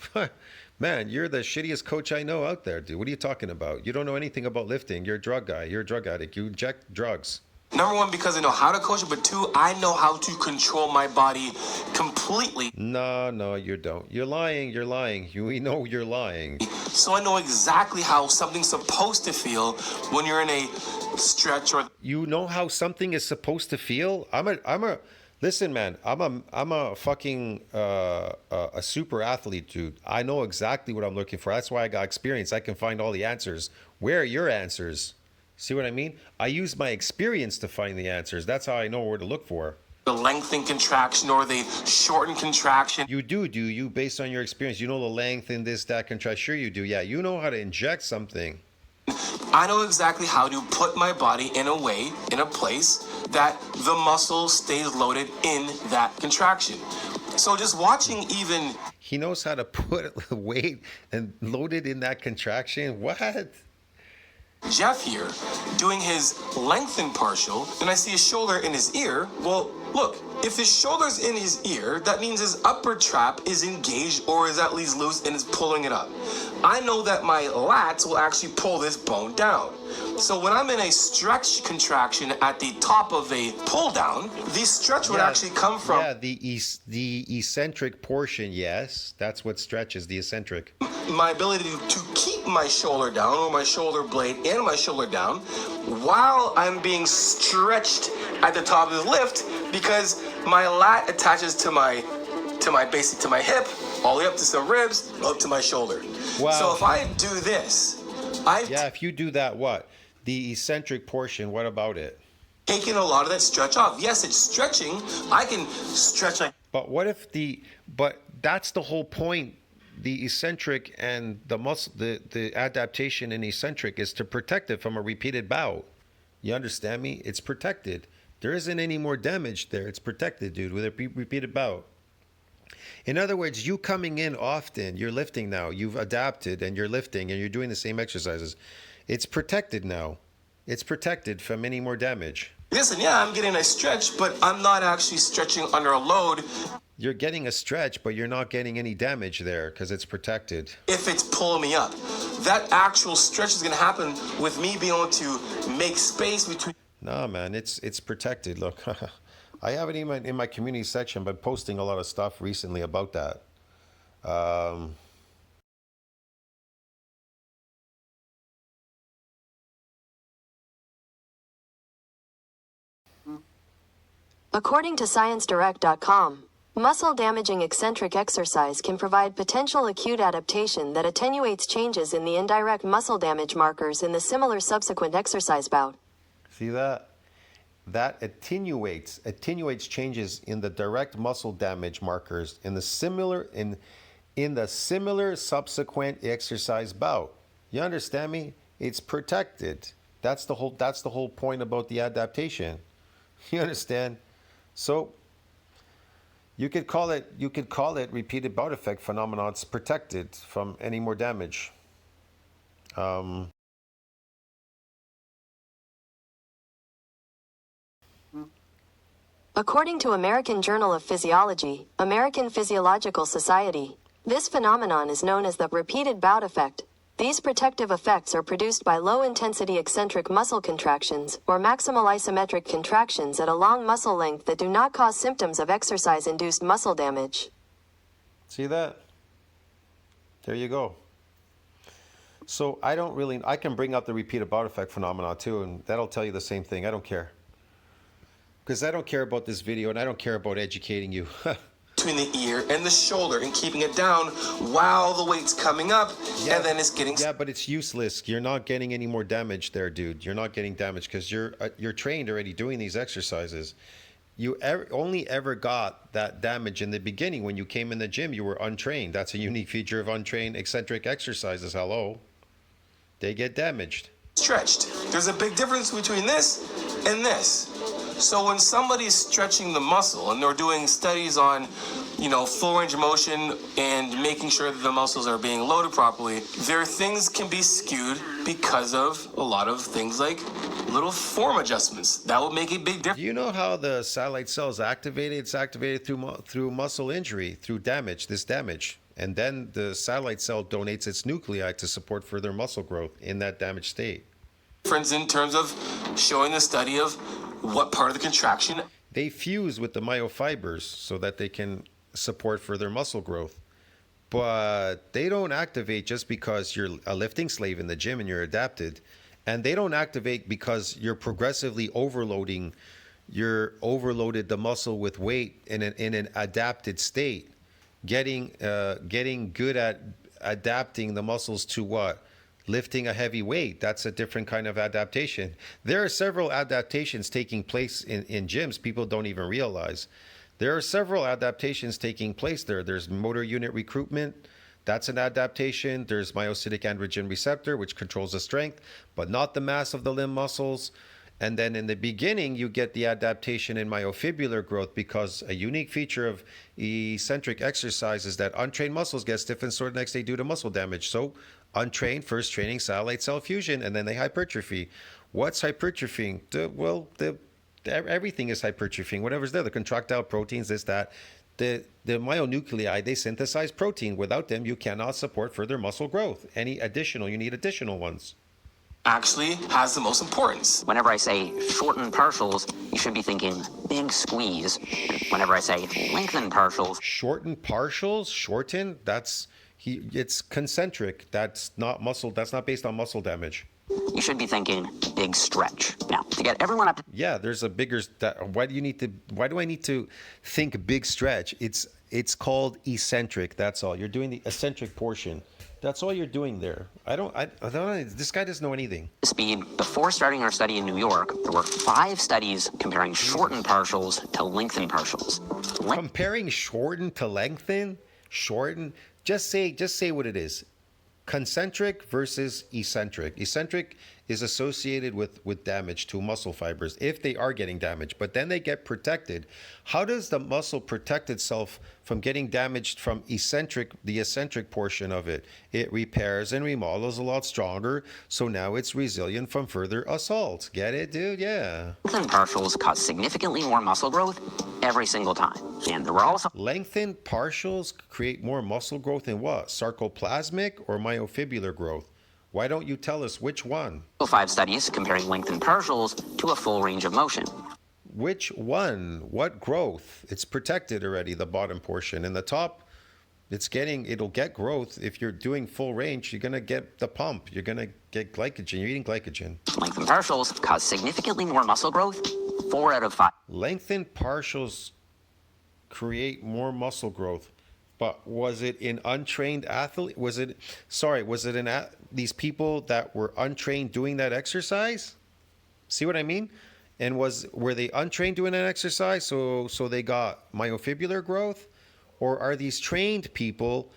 Man, you're the shittiest coach I know out there, dude. What are you talking about? You don't know anything about lifting. You're a drug guy. You're a drug addict. You inject drugs. Number one, because I know how to coach it, but two, I know how to control my body completely. No, you don't. You're lying. You're lying. We know you're lying. So I know exactly how something's supposed to feel when you're in a stretch or. You know how something is supposed to feel? Listen, man, I'm a fucking a super athlete, dude. I know exactly what I'm looking for. That's why I got experience. I can find all the answers. Where are your answers? See what I mean? I use my experience to find the answers. That's how I know where to look for. The lengthen contraction or the shorten contraction. You do you, based on your experience. You know the length in this, that contraction. Sure you do. Yeah, you know how to inject something. I know exactly how to put my body in a way, in a place that the muscle stays loaded in that contraction. So just watching even. He knows how to put weight and load it in that contraction. What? Jeff here doing his lengthen partial, and I see his shoulder in his ear. Well, look, if his shoulder's in his ear, that means his upper trap is engaged or is at least loose and is pulling it up. I know that my lats will actually pull this bone down. So when I'm in a stretch contraction at the top of a pull down, the stretch would actually come from. Yeah, the eccentric portion, yes. That's what stretches, the eccentric. My ability to keep my shoulder down or my shoulder blade and my shoulder down while I'm being stretched at the top of the lift because my lat attaches to my hip, all the way up to some ribs, up to my shoulder. Wow. So if I do this, if you do that, what? The eccentric portion, what about it? Taking a lot of that stretch off. Yes, it's stretching. I can stretch like. But what if but that's the whole point. The eccentric and the muscle, the adaptation in eccentric is to protect it from a repeated bout. You understand me? It's protected. There isn't any more damage there. It's protected, dude, with a repeated bout. In other words, you coming in often, you're lifting now, you've adapted and you're lifting and you're doing the same exercises. It's protected now. It's protected from any more damage. Listen, yeah, I'm getting a stretch, but I'm not actually stretching under a load. You're getting a stretch, but you're not getting any damage there because it's protected. If it's pulling me up, that actual stretch is going to happen with me being able to make space between. No, man, it's protected. Look, I haven't even in my community section been posting a lot of stuff recently about that. According to ScienceDirect.com, muscle-damaging eccentric exercise can provide potential acute adaptation that attenuates changes in the indirect muscle damage markers in the similar subsequent exercise bout. See that? That attenuates changes in the direct muscle damage markers in the similar subsequent exercise bout. You understand me? It's protected. That's the whole point about the adaptation. You understand? So you could call it repeated bout effect phenomenon. It's protected from any more damage. According to American Journal of Physiology, American Physiological Society, this phenomenon is known as the repeated bout effect. These protective effects are produced by low-intensity eccentric muscle contractions or maximal isometric contractions at a long muscle length that do not cause symptoms of exercise-induced muscle damage. See that? There you go. So I can bring up the repeated bout effect phenomenon too, and that'll tell you the same thing. I don't care. Because I don't care about this video and I don't care about educating you. Between the ear and the shoulder and keeping it down while the weight's coming up, and then it's getting... Yeah, but it's useless. You're not getting any more damage there, dude. You're not getting damage because you're trained already doing these exercises. You only ever got that damage in the beginning when you came in the gym. You were untrained. That's a unique feature of untrained eccentric exercises. Hello. They get damaged. Stretched. There's a big difference between this and this. So when somebody's stretching the muscle and they're doing studies on, full range of motion and making sure that the muscles are being loaded properly, their things can be skewed because of a lot of things like little form adjustments. That will make a big difference. Do you know how the satellite cell is activated? It's activated through muscle injury, through damage, And then the satellite cell donates its nuclei to support further muscle growth in that damaged state. Difference in terms of showing the study of what part of the contraction. They fuse with the myofibers so that they can support further muscle growth. But they don't activate just because you're a lifting slave in the gym and you're adapted. And they don't activate because you're progressively overloaded the muscle with weight in an adapted state. Getting good at adapting the muscles to what? Lifting a heavy weight. That's a different kind of adaptation. There are several adaptations taking place in gyms people don't even realize. There are several adaptations taking place there. There's motor unit recruitment. That's an adaptation. There's myocytic androgen receptor, which controls the strength, but not the mass of the limb muscles. And then in the beginning, you get the adaptation in myofibular growth because a unique feature of eccentric exercise is that untrained muscles get stiff and sore the next day due to muscle damage. So untrained, first training satellite cell fusion, and then they hypertrophy. What's hypertrophying? Everything is hypertrophying. Whatever's there, the contractile proteins, this, that. The myonuclei, they synthesize protein. Without them, you cannot support further muscle growth. You need additional ones. Actually has the most importance. Whenever I say shorten partials, you should be thinking big squeeze. Whenever I say lengthen partials... Shorten partials? Shorten? It's concentric. That's not muscle. That's not based on muscle damage. You should be thinking big stretch. Now, to get everyone up to... Yeah, there's a bigger... Why do I need to think big stretch? It's called eccentric. That's all. You're doing the eccentric portion. That's all you're doing there. I don't this guy doesn't know anything. Speed. Before starting our study in New York, there were 5 studies comparing shortened partials to lengthened partials. Comparing shortened to lengthened? Shortened? Just say what it is. Concentric versus eccentric. Eccentric is associated with damage to muscle fibers if they are getting damaged, but then they get protected. How does the muscle protect itself from getting damaged from the eccentric portion of it? It repairs and remodels a lot stronger, so now it's resilient from further assaults. Get it, dude? Yeah. Lengthened partials cause significantly more muscle growth every single time. And there were also... Lengthened partials create more muscle growth in what? Sarcoplasmic or myofibular growth? Why don't you tell us which one? 5 studies comparing lengthened partials to a full range of motion. Which one? What growth? It's protected already, the bottom portion. In the top, it'll get growth. If you're doing full range, you're going to get the pump. You're going to get glycogen. You're eating glycogen. Lengthened partials cause significantly more muscle growth 4 out of 5. Lengthened partials create more muscle growth. But was it in untrained athlete? Was it in these people that were untrained doing that exercise? See what I mean? And were they untrained doing that exercise, so they got myofibrillar growth? Or are these trained people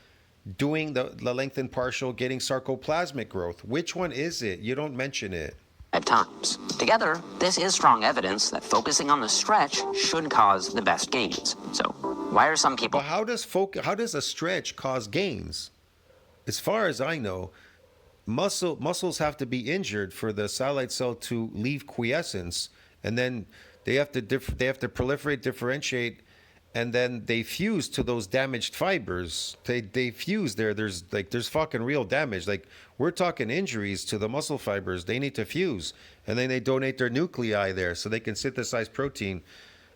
doing the lengthened partial getting sarcoplasmic growth? Which one is it? You don't mention it. At times. Together, this is strong evidence that focusing on the stretch should cause the best gains. So, why are some people... But how does a stretch cause gains? As far as I know, muscles have to be injured for the satellite cell to leave quiescence, and then they have to proliferate, differentiate, and then they fuse to those damaged fibers. They fuse there. There's fucking real damage. Like, we're talking injuries to the muscle fibers. They need to fuse, and then they donate their nuclei there so they can synthesize protein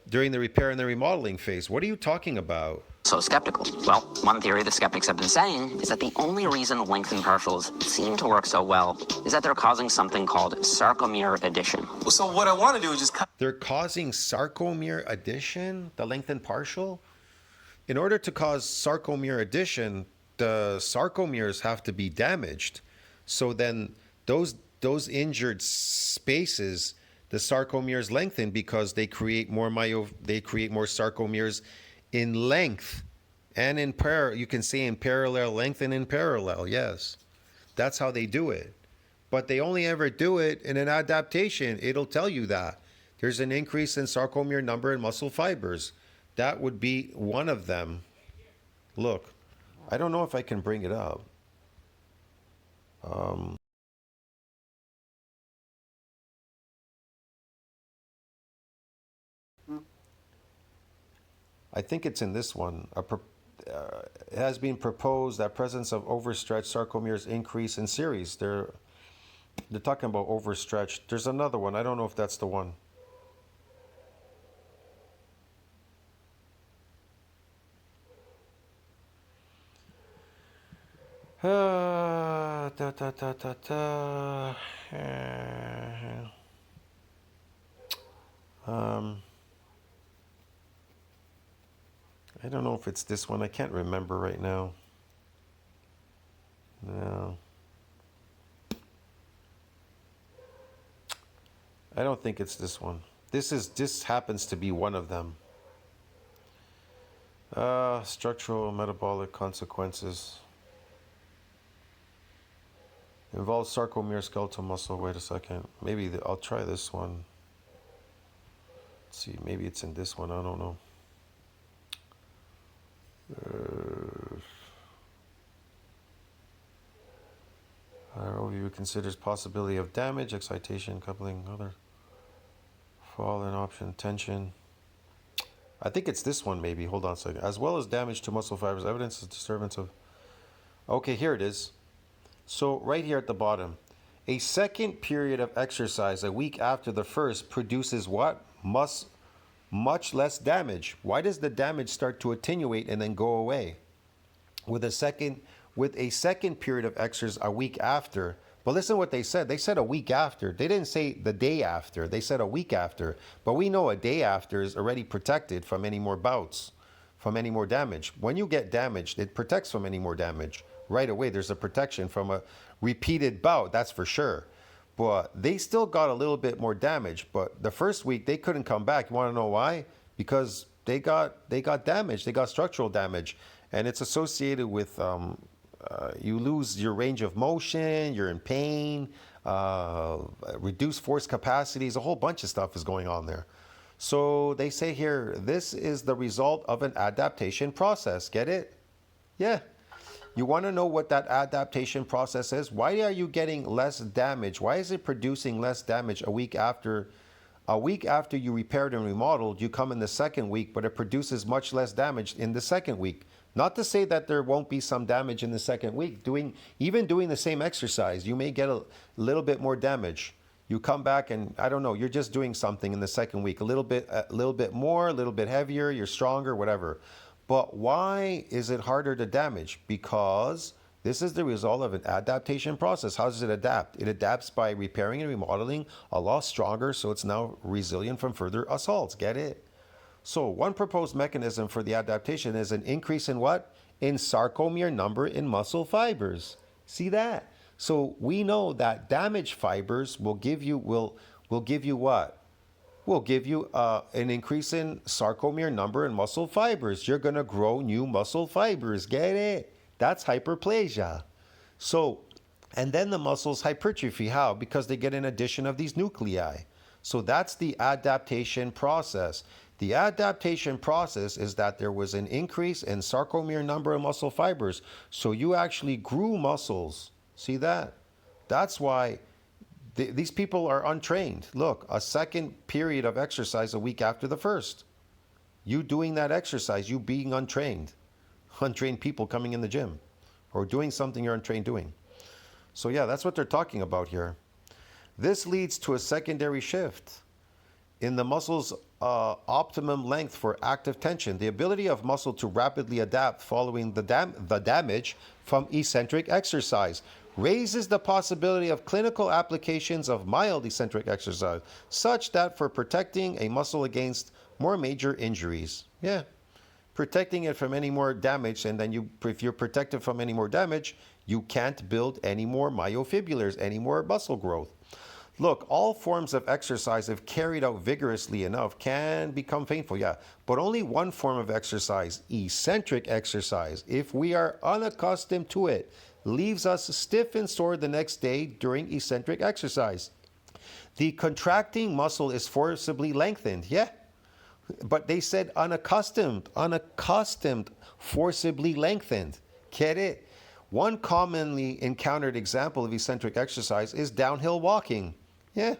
during the repair and the remodeling phase. What are you talking about? So skeptical? Well, one theory the skeptics have been saying is that the only reason lengthened partials seem to work so well is that they're causing something called sarcomere addition. So what I want to do is just cut. They're causing sarcomere addition, the lengthened partial? In order to cause sarcomere addition, the sarcomeres have to be damaged. So then those injured spaces, the sarcomeres lengthen because they create more sarcomeres in length and in you can say in parallel, lengthen in parallel. Yes, that's how they do it. But they only ever do it in an adaptation. It'll tell you that there's an increase in sarcomere number in muscle fibers. That would be one of them. Look, I don't know if I can bring it up. I think it's in this one. It has been proposed that presence of overstretched sarcomeres increase in series. They're talking about overstretched. There's another one. I don't know if that's the one. I don't know if it's this one. I can't remember right now. No. I don't think it's this one. This happens to be one of them. Structural metabolic consequences. Involves sarcomere skeletal muscle. Wait a second. Maybe I'll try this one. Let's see. Maybe it's in this one. I don't know. Overview considers possibility of damage, excitation, coupling, other fall in option, tension. I think it's this one maybe. Hold on a second. As well as damage to muscle fibers, evidence of disturbance of... Okay, here it is. So right here at the bottom, a second period of exercise a week after the first produces what? Much less damage. Why does the damage start to attenuate and then go away? With a second period of exercise a week after. But listen to what they said. They said a week after. They didn't say the day after. They said a week after. But we know a day after is already protected from any more bouts, from any more damage. When you get damaged, it protects from any more damage. Right away, there's a protection from a repeated bout, that's for sure. But they still got a little bit more damage. But the first week, they couldn't come back. You want to know why? Because they got damage. They got structural damage. And it's associated with you lose your range of motion, you're in pain, reduced force capacities, a whole bunch of stuff is going on there. So they say here, this is the result of an adaptation process. Get it? Yeah. You want to know what that adaptation process is? Why are you getting less damage? Why is it producing less damage a week after you repaired and remodeled? You come in the second week, but it produces much less damage in the second week. Not to say that there won't be some damage in the second week. Even doing the same exercise, you may get a little bit more damage. You come back and, I don't know, you're just doing something in the second week. A little bit more, a little bit heavier, you're stronger, whatever. But why is it harder to damage? Because This is the result of an adaptation process. How does it adapt? It adapts by repairing and remodeling a lot stronger, so it's now resilient from further assaults. Get it? So one proposed mechanism for the adaptation is an increase in what? In sarcomere number in muscle fibers. See that? So we know that damaged fibers will give you what? Will give you an increase in sarcomere number in muscle fibers. You're gonna grow new muscle fibers. Get it? That's hyperplasia. So, and then the muscles hypertrophy. How? Because they get an addition of these nuclei. So that's the adaptation process. The adaptation process is that there was an increase in sarcomere number of muscle fibers. So you actually grew muscles. See that? That's why these people are untrained. Look, a second period of exercise a week after the first. You doing that exercise, you being untrained. Untrained people coming in the gym or doing something you're untrained doing. So yeah, that's what they're talking about here. This leads to a secondary shift in the muscle's optimum length for active tension. The ability of muscle to rapidly adapt following the damage from eccentric exercise raises the possibility of clinical applications of mild eccentric exercise, such that for protecting a muscle against more major injuries. Yeah. Protecting it from any more damage, and then if you're protected from any more damage, you can't build any more myofibrillars, any more muscle growth. Look, all forms of exercise, if carried out vigorously enough, can become painful, yeah. But only one form of exercise, eccentric exercise, if we are unaccustomed to it, leaves us stiff and sore the next day during eccentric exercise. The contracting muscle is forcibly lengthened, yeah. But they said unaccustomed, forcibly lengthened. Get it? One commonly encountered example of eccentric exercise is downhill walking. Yeah.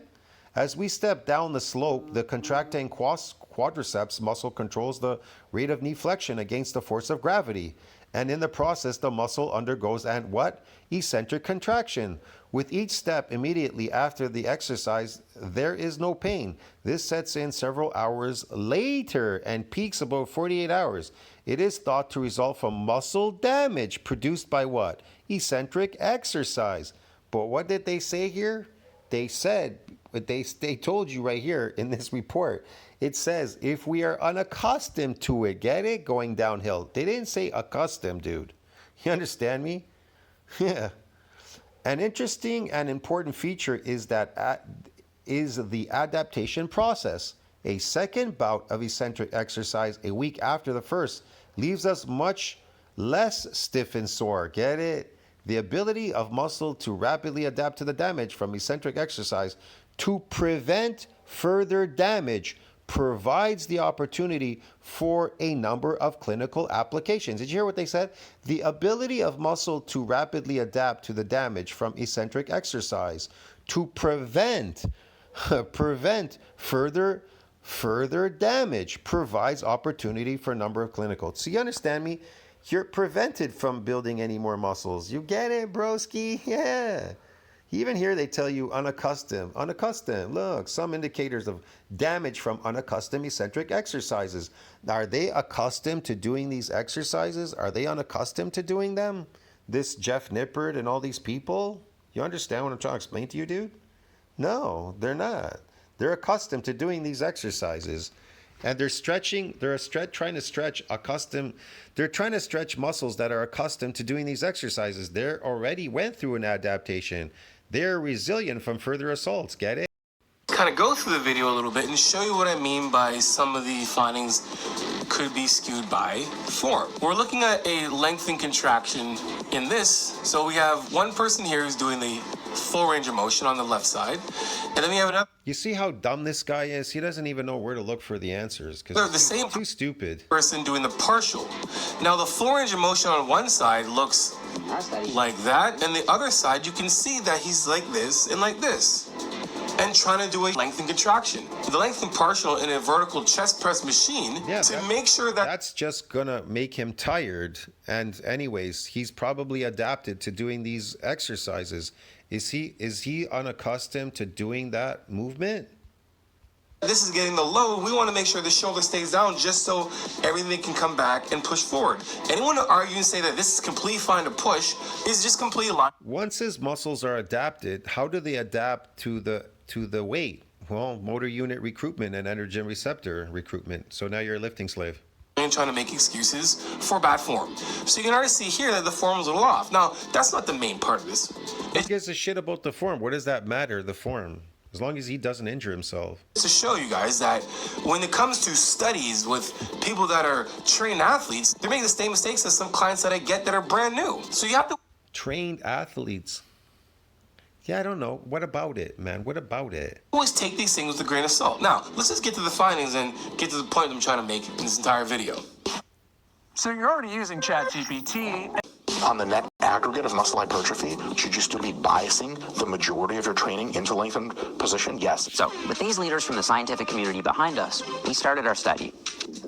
As we step down the slope, the contracting quadriceps muscle controls the rate of knee flexion against the force of gravity. And in the process, the muscle undergoes an what? Eccentric contraction. With each step immediately after the exercise, there is no pain. This sets in several hours later and peaks about 48 hours. It is thought to result from muscle damage produced by what? Eccentric exercise. But what did they say here? They said, they told you right here in this report, it says if we are unaccustomed to it, get it? Going downhill. They didn't say accustomed, dude. You understand me? Yeah. An interesting and important feature is that is the adaptation process. A second bout of eccentric exercise a week after the first leaves us much less stiff and sore. Get it? The ability of muscle to rapidly adapt to the damage from eccentric exercise to prevent further damage provides the opportunity for a number of clinical applications. Did you hear what they said? The ability of muscle to rapidly adapt to the damage from eccentric exercise to prevent further damage provides opportunity for a number of clinical. So you understand me? You're prevented from building any more muscles. You get it, broski? Yeah. Even here they tell you unaccustomed. Unaccustomed. Look, some indicators of damage from unaccustomed eccentric exercises. Are they accustomed to doing these exercises? Are they unaccustomed to doing them? This Jeff Nippard and all these people? You understand what I'm trying to explain to you, dude? No, they're not. They're accustomed to doing these exercises. And they're trying to stretch muscles that are accustomed to doing these exercises. They already went through an adaptation. They're resilient from further assaults. Get it? Kind of go through the video a little bit and show you what I mean by some of the findings could be skewed by form. We're looking at a lengthened contraction in this. So we have one person here who's doing the full range of motion on the left side. And then we have another. You see how dumb this guy is? He doesn't even know where to look for the answers because They're the same too stupid. Person doing the partial. Now the full range of motion on one side looks like that, and the other side you can see that he's like this and like this, and trying to do a lengthened contraction. The lengthened partial in a vertical chest press machine to make sure that that's just gonna make him tired. And anyways, he's probably adapted to doing these exercises. Is he unaccustomed to doing that movement? This is getting the load. We want to make sure the shoulder stays down just so everything can come back and push forward. Anyone to argue and say that this is completely fine to push is just completely lying. Once his muscles are adapted, how do they adapt to the weight? Well, motor unit recruitment and androgen receptor recruitment. So now you're a lifting slave. And trying to make excuses for bad form. So you can already see here that the form is a little off. Now, that's not the main part of this. Who gives a shit about the form? What does that matter, the form? As long as he doesn't injure himself. To show you guys that when it comes to studies with people that are trained athletes, they're making the same mistakes as some clients that I get that are brand new. So you have to... Trained athletes. Yeah, I don't know. What about it, man? What about it? always take these things with a grain of salt. Now, let's just get to the findings and get to the point I'm trying to make in this entire video. So you're already using ChatGPT. On the net aggregate of muscle hypertrophy, should you still be biasing the majority of your training into lengthened position? Yes. So, with these leaders from the scientific community behind us, we started our study.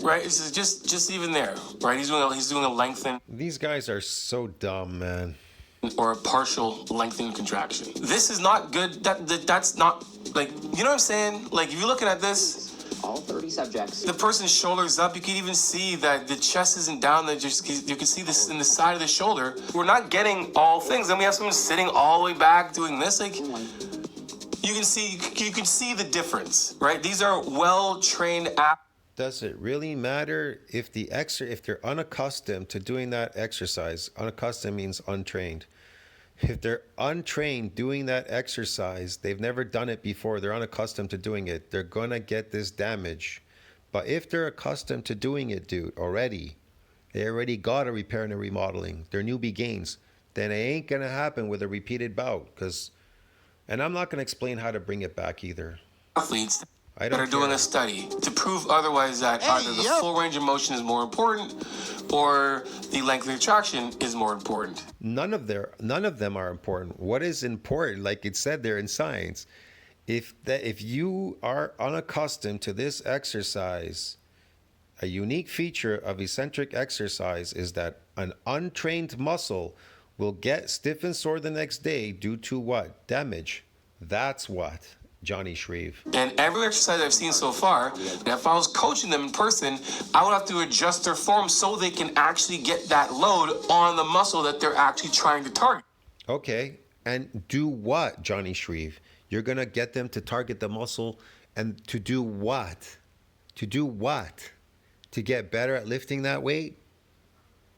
Right, this is just even there, right? He's doing a lengthen These guys are so dumb, man. or a partial lengthen contraction. This is not good. That's not like, you know what I'm saying? Like if you're looking at this, All 30 subjects. the person's shoulders up. You can even see that the chest isn't down. That just you can see this in the side of the shoulder. We're not getting all things. Then we have someone sitting all the way back doing this. Like you can see the difference, right? These are well-trained athletes. Does it really matter if if they're unaccustomed to doing that exercise? Unaccustomed means untrained. If they're untrained doing that exercise, they've never done it before, they're unaccustomed to doing it, they're gonna get this damage. But if they're accustomed to doing it, dude, already, they already got a repair and a remodeling, they're newbie gains, then it ain't gonna happen with a repeated bout. And I'm not gonna explain how to bring it back either. Athletes I that don't are doing care. a study to prove otherwise that either the full range of motion is more important or the length of contraction is more important. None of them are important. What is important, like it said there in science, if you are unaccustomed to this exercise, a unique feature of eccentric exercise is that an untrained muscle will get stiff and sore the next day due to what? Damage. That's what. JonniShreve. And every exercise I've seen so far, if I was coaching them in person, I would have to adjust their form so they can actually get that load on the muscle that they're actually trying to target. Okay, and do what, JonniShreve? You're gonna get them to target the muscle, and to do what? To do what? To get better at lifting that weight?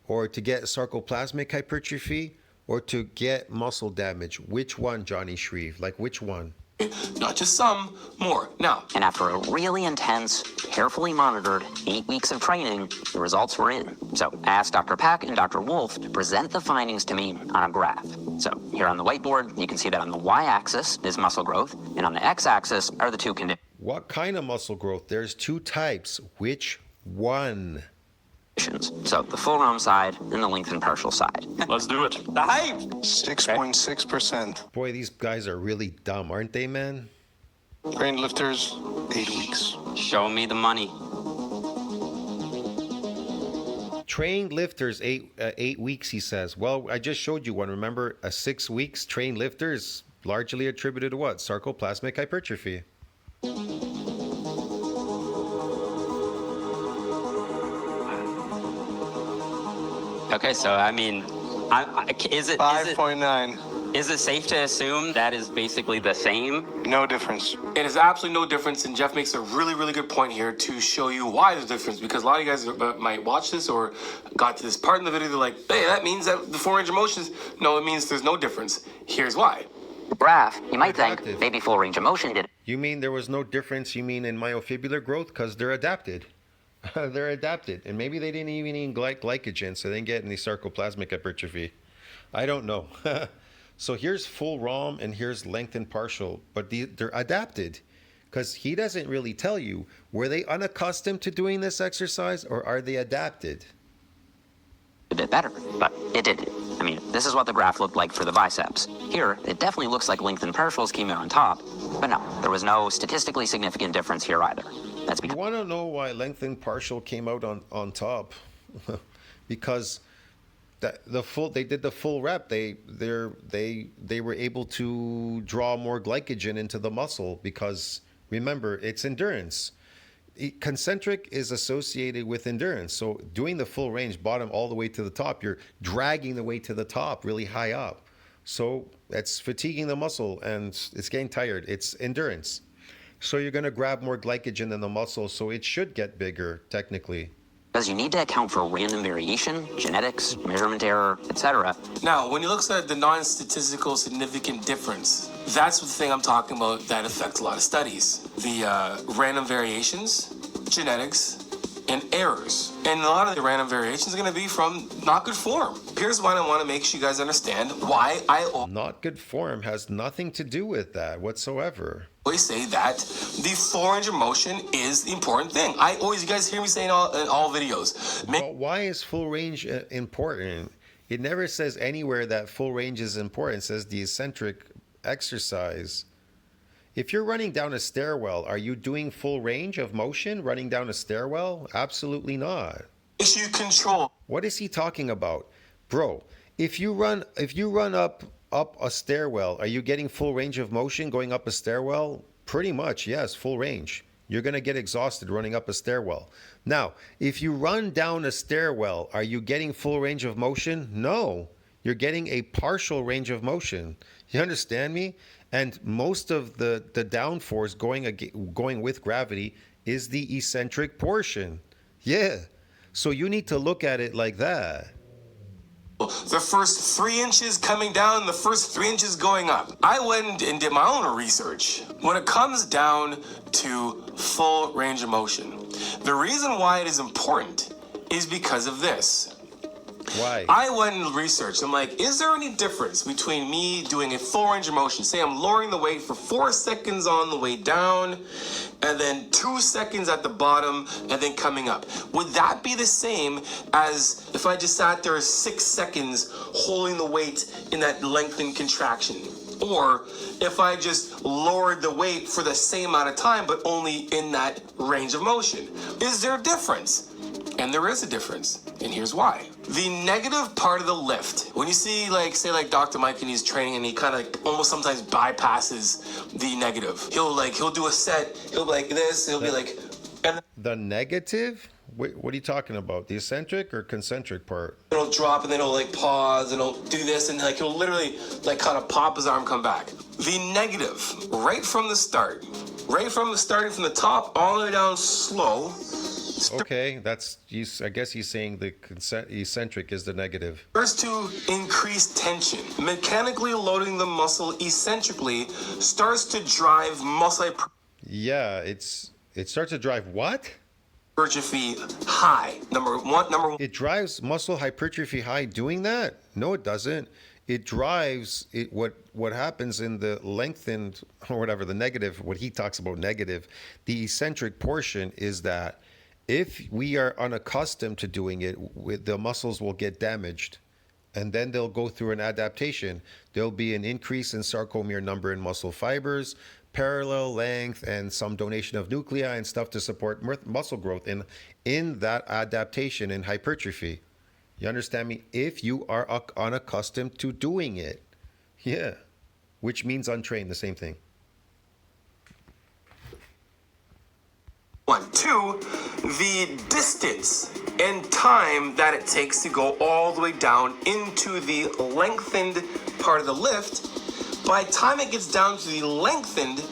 Or to get sarcoplasmic hypertrophy? Or to get muscle damage? Which one, JonniShreve? Like which one? Not just some, more. Now, And after a really intense, carefully monitored 8 weeks of training, the results were in. So I asked Dr. Pack and Dr. Wolf to present the findings to me on a graph. So here on the whiteboard, you can see that on the y-axis is muscle growth, and on the x-axis are the two conditions. What kind of muscle growth? There's two types. Which one? So the full ROM side and the lengthened partial side. Let's do it. The hype. 6.6%. Boy, these guys are really dumb, aren't they, man? Trained lifters, 8 weeks. Show me the money. Trained lifters, 8 weeks, he says. Well, I just showed you one. Remember, 6 weeks trained lifters largely attributed to what? Sarcoplasmic hypertrophy. Okay, so I mean, is it 5.9. is it safe to assume that is basically the same? No difference. it is absolutely no difference, and Jeff makes a really, really good point here to show you why there's a difference, because a lot of you guys might watch this or got to this part in the video, they're like, hey, that means that the full range of motion is... No, it means there's no difference. Here's why. The graph, you might think Adaptive. maybe full range of motion did. You mean there was no difference, you mean in myofibular growth? Because they're adapted. They're adapted. And maybe they didn't even eat glycogen, so they didn't get any sarcoplasmic hypertrophy. I don't know. So here's full ROM and here's lengthened partial, but they're adapted. Because he doesn't really tell you, were they unaccustomed to doing this exercise or are they adapted? A bit better, but it didn't. I mean, this is what the graph looked like for the biceps. Here, it definitely looks like lengthened partials came out on top, but no, there was no statistically significant difference here either. That's You because want to know why lengthened partial came out on top? Because they did the full rep. They were able to draw more glycogen into the muscle because Remember, it's endurance. Concentric is associated with endurance. So doing the full range, bottom all the way to the top, you're dragging the weight to the top really high up. So that's fatiguing the muscle and it's getting tired. It's endurance. So you're going to grab more glycogen in the muscle. So it should get bigger technically. Because you need to account for random variation, genetics, measurement error, etc. Now, when you look at the non-statistical significant difference, that's the thing I'm talking about that affects a lot of studies. The random variations, genetics, and errors. And a lot of the random variations are going to be from not good form. Here's what I want to make sure you guys understand why I Not good form has nothing to do with that whatsoever. always say that the full range of motion is the important thing. You guys hear me saying in all videos. But why is full range important? It never says anywhere that full range is important. It says the eccentric exercise. If you're running down a stairwell, are you doing full range of motion running down a stairwell? Absolutely not. Issue control. What is he talking about? Bro, if you run up a stairwell, are you getting full range of motion going up a stairwell? Pretty much, yes, full range. You're going to get exhausted running up a stairwell. Now, if you run down a stairwell, are you getting full range of motion? No. You're getting a partial range of motion. You understand me? And most of the downforce going with gravity is the eccentric portion. Yeah. So you need to look at it like that. The first 3 inches coming down, the first 3 inches going up. I went and did my own research. When it comes down to full range of motion, the reason why it is important is because of this. Why? I went and researched. I'm like, is there any difference between me doing a full range of motion? Say I'm lowering the weight for 4 seconds on the way down, and then 2 seconds at the bottom, and then coming up. Would that be the same as if I just sat there 6 seconds holding the weight in that lengthened contraction? Or if I just lowered the weight for the same amount of time, but only in that range of motion? Is there a difference? And there is a difference, and here's why. The negative part of the lift, when you see say Dr. Mike and he's training and he kind of almost sometimes bypasses the negative. He'll do a set, he'll be like this, he'll be like, and The negative? What are you talking about? The eccentric or concentric part? it'll drop and then he'll pause and he'll do this and he'll literally kind of pop his arm, come back. The negative, right from the start, starting from the top all the way down slow. Okay, I guess he's saying the eccentric is the negative. First, to increase tension. Mechanically loading the muscle eccentrically starts to drive muscle Yeah, it starts to drive what? hypertrophy high. Number one. It drives muscle hypertrophy high doing that? No, it doesn't. It drives it. What happens in the lengthened or whatever, the negative, what he talks about negative, the eccentric portion is that if we are unaccustomed to doing it, the muscles will get damaged and then they'll go through an adaptation. There'll be an increase in sarcomere number in muscle fibers, parallel length, and some donation of nuclei and stuff to support muscle growth in that adaptation in hypertrophy. You understand me? If you are unaccustomed to doing it. Yeah. Which means untrained, the same thing. 1. 2, the distance and time that it takes to go all the way down into the lengthened part of the lift. By the time it gets down to the lengthened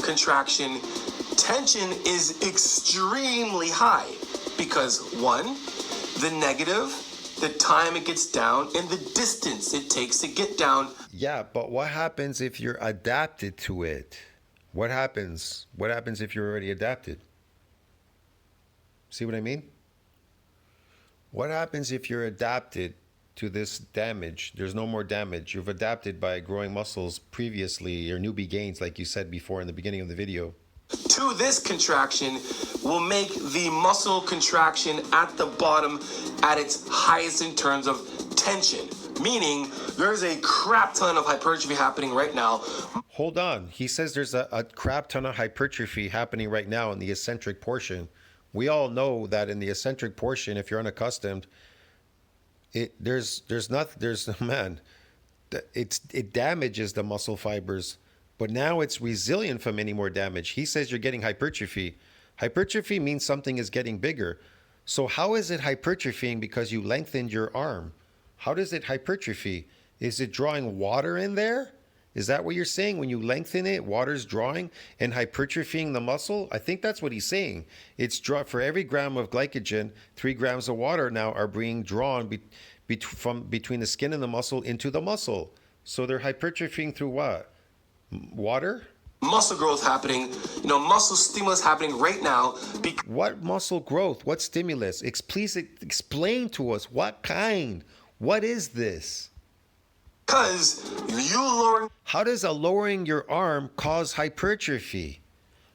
contraction, tension is extremely high because 1, the negative, the time it gets down, and the distance it takes to get down. Yeah, but what happens if you're adapted to it? What happens? What happens if you're already adapted? See what I mean? What happens if you're adapted to this damage? There's no more damage. You've adapted by growing muscles previously, your newbie gains, like you said before in the beginning of the video. 2, this contraction will make the muscle contraction at the bottom at its highest in terms of tension. Meaning there's a crap ton of hypertrophy happening right now. Hold on. He says there's a crap ton of hypertrophy happening right now in the eccentric portion. We all know that in the eccentric portion, if you're unaccustomed, it damages the muscle fibers, but now it's resilient from any more damage. He says you're getting hypertrophy. Hypertrophy means something is getting bigger. So how is it hypertrophying because you lengthened your arm? How does it hypertrophy? Is it drawing water in there? Is that what you're saying? When you lengthen it, water's drawing and hypertrophying the muscle? I think that's what he's saying. It's for every gram of glycogen, 3 grams of water now are being drawn from between the skin and the muscle into the muscle. So they're hypertrophying through what? Water? Muscle growth happening, muscle stimulus happening right now. What muscle growth? What stimulus? Please explain to us what kind. What is this? Because you lowering. How does lowering your arm cause hypertrophy?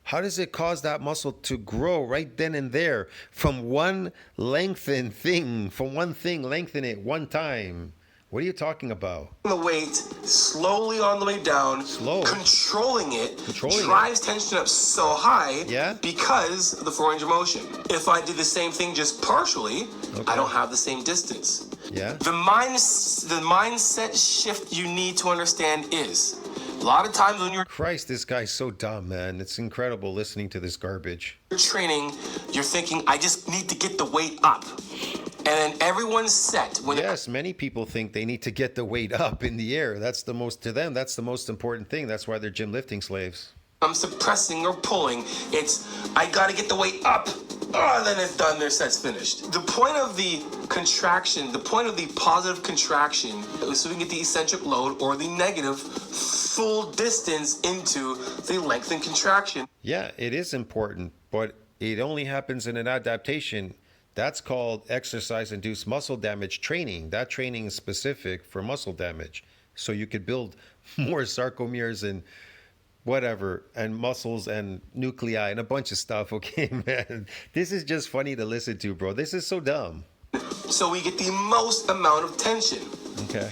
How does it cause that muscle to grow right then and there from one lengthened thing, from one thing, lengthen it one time? What are you talking about? The weight slowly on the way down, controlling it, drives tension up so high because of the full range of motion. If I did the same thing just partially, I don't have the same distance. Yeah. The mindset shift you need to understand is a lot of times when you're Christ, this guy's so dumb, man. It's incredible listening to this garbage. Training, you're thinking, I just need to get the weight up. And then everyone's set. Yes, many people think they need to get the weight up in the air. To them, that's the most important thing. That's why they're gym lifting slaves. I'm suppressing or pulling. I got to get the weight up. Then it's done, their set's finished. The point of the contraction, the point of the positive contraction is so we can get the eccentric load or the negative full distance into the lengthened contraction. Yeah, it is important, but it only happens in an adaptation. That's called exercise-induced muscle damage training. That training is specific for muscle damage. So you could build more sarcomeres and whatever, and muscles and nuclei and a bunch of stuff. Okay, man. This is just funny to listen to, bro. This is so dumb. So we get the most amount of tension. Okay.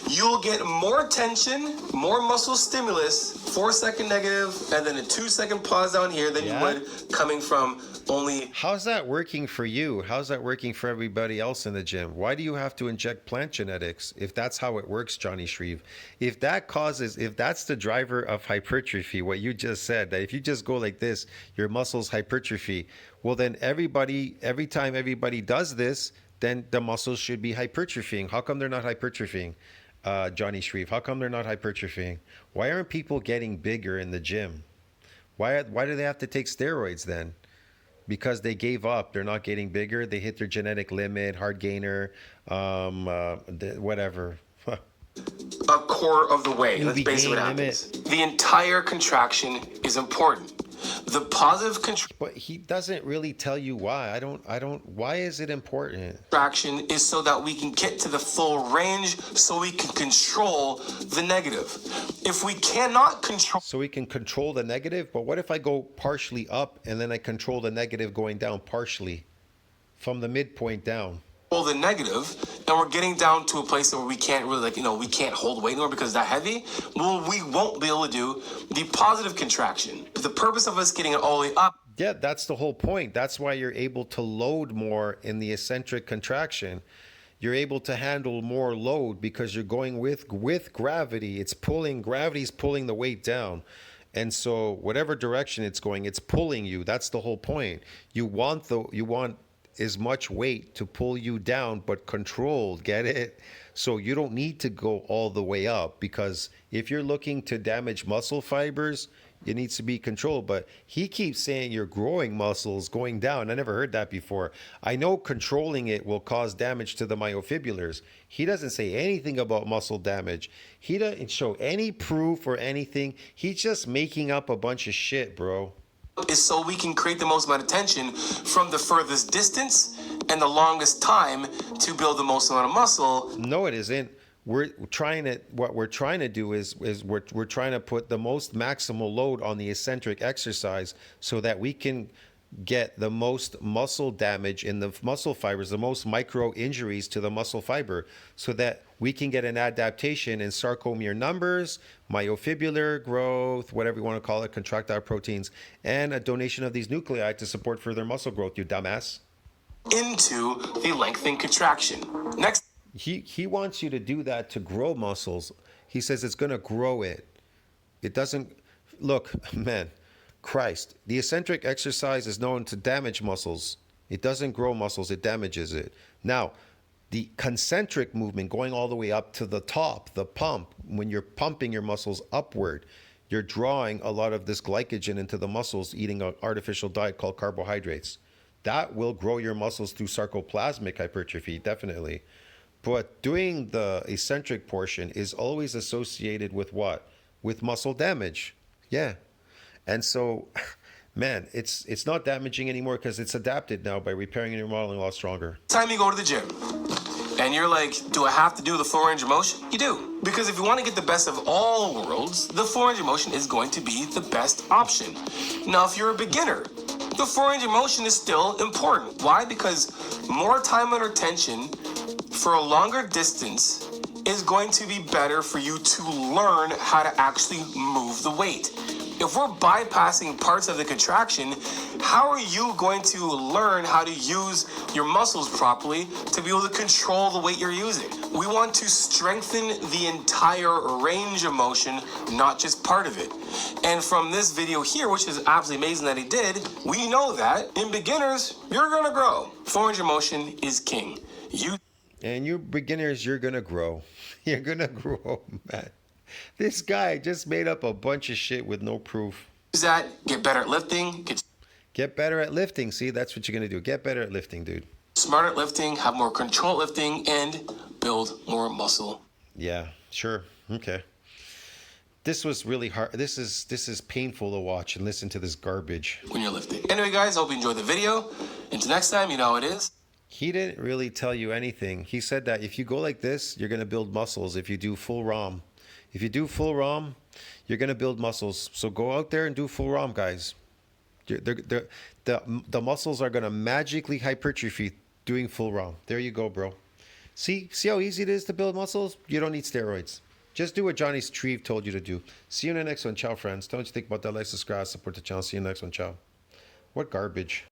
You'll get more tension, more muscle stimulus, 4-second negative, and then a 2-second pause down here than you would coming from only. How's that working for you? How's that working for everybody else in the gym? Why do you have to inject plant genetics if that's how it works, JonniShreve? If that's the driver of hypertrophy, what you just said, that if you just go like this, your muscles hypertrophy, well then every time everybody does this, then the muscles should be hypertrophying. How come they're not hypertrophying, JonniShreve? How come they're not hypertrophying? Why aren't people getting bigger in the gym? Why do they have to take steroids then? Because they gave up. They're not getting bigger. They hit their genetic limit, hard gainer, whatever. A quarter of the way. That's basically what happens. The entire contraction is important. The positive But he doesn't really tell you why. Why is it important? Contraction is so that we can get to the full range so we can control the negative. If we cannot control. So we can control the negative, but what if I go partially up and then I control the negative going down partially from the midpoint down? The negative, and we're getting down to a place where we can't really we can't hold weight anymore because it's that heavy. Well, we won't be able to do the positive contraction. The purpose of us getting it all the way up. Yeah, that's the whole point. That's why you're able to load more in the eccentric contraction. You're able to handle more load because you're going with gravity. Gravity's pulling the weight down. And so whatever direction it's going, it's pulling you. That's the whole point. You want as much weight to pull you down, but controlled, get it? So you don't need to go all the way up, because if you're looking to damage muscle fibers, it needs to be controlled. But he keeps saying you're growing muscles going down. I never heard that before. I know controlling it will cause damage to the myofibulars. He doesn't say anything about muscle damage. He doesn't show any proof or anything. He's just making up a bunch of shit, bro. Is so we can create the most amount of tension from the furthest distance and the longest time to build the most amount of muscle. No, it isn't. What we're trying to do is we're trying to put the most maximal load on the eccentric exercise so that we can get the most muscle damage in the muscle fibers, the most micro injuries to the muscle fiber, so that we can get an adaptation in sarcomere numbers, myofibular growth, whatever you want to call it, contractile proteins, and a donation of these nuclei to support further muscle growth, you dumbass. Into the lengthening contraction. Next. He wants you to do that to grow muscles. He says it's going to grow it. It doesn't. look, man, Christ, the eccentric exercise is known to damage muscles. It doesn't grow muscles, it damages it. Now, the concentric movement going all the way up to the top, the pump, when you're pumping your muscles upward, you're drawing a lot of this glycogen into the muscles, eating an artificial diet called carbohydrates. That will grow your muscles through sarcoplasmic hypertrophy, definitely. But doing the eccentric portion is always associated with what? With muscle damage. Yeah. And so, man, it's not damaging anymore because it's adapted now by repairing and remodeling a lot stronger. Time you go to the gym and you're like, do I have to do the full range of motion? You do. Because if you want to get the best of all worlds, the full range of motion is going to be the best option. Now, if you're a beginner, the full range of motion is still important. Why? Because more time under tension for a longer distance is going to be better for you to learn how to actually move the weight. If we're bypassing parts of the contraction, how are you going to learn how to use your muscles properly to be able to control the weight you're using? We want to strengthen the entire range of motion, not just part of it. And from this video here, which is absolutely amazing that he did, we know that in beginners, you're gonna grow. Full range of motion is king. And you beginners, you're gonna grow. You're gonna grow, man. This guy just made up a bunch of shit with no proof. Use that, get better at lifting, get better at lifting. See, that's what you're gonna do. Get better at lifting, dude. Smarter at lifting, have more control at lifting, and build more muscle. Yeah, sure. Okay. This was really hard. This is painful to watch and listen to this garbage. When you're lifting. Anyway, guys, hope you enjoyed the video. Until next time, you know how it is. He didn't really tell you anything. He said that if you go like this, you're gonna build muscles. If you do full ROM. If you do full ROM, you're going to build muscles. So go out there and do full ROM, guys. The muscles are going to magically hypertrophy doing full ROM. There you go, bro. See how easy it is to build muscles? You don't need steroids. Just do what JonniShreve told you to do. See you in the next one. Ciao, friends. Don't you think about that? Like, subscribe, support the channel. See you in the next one. Ciao. What garbage.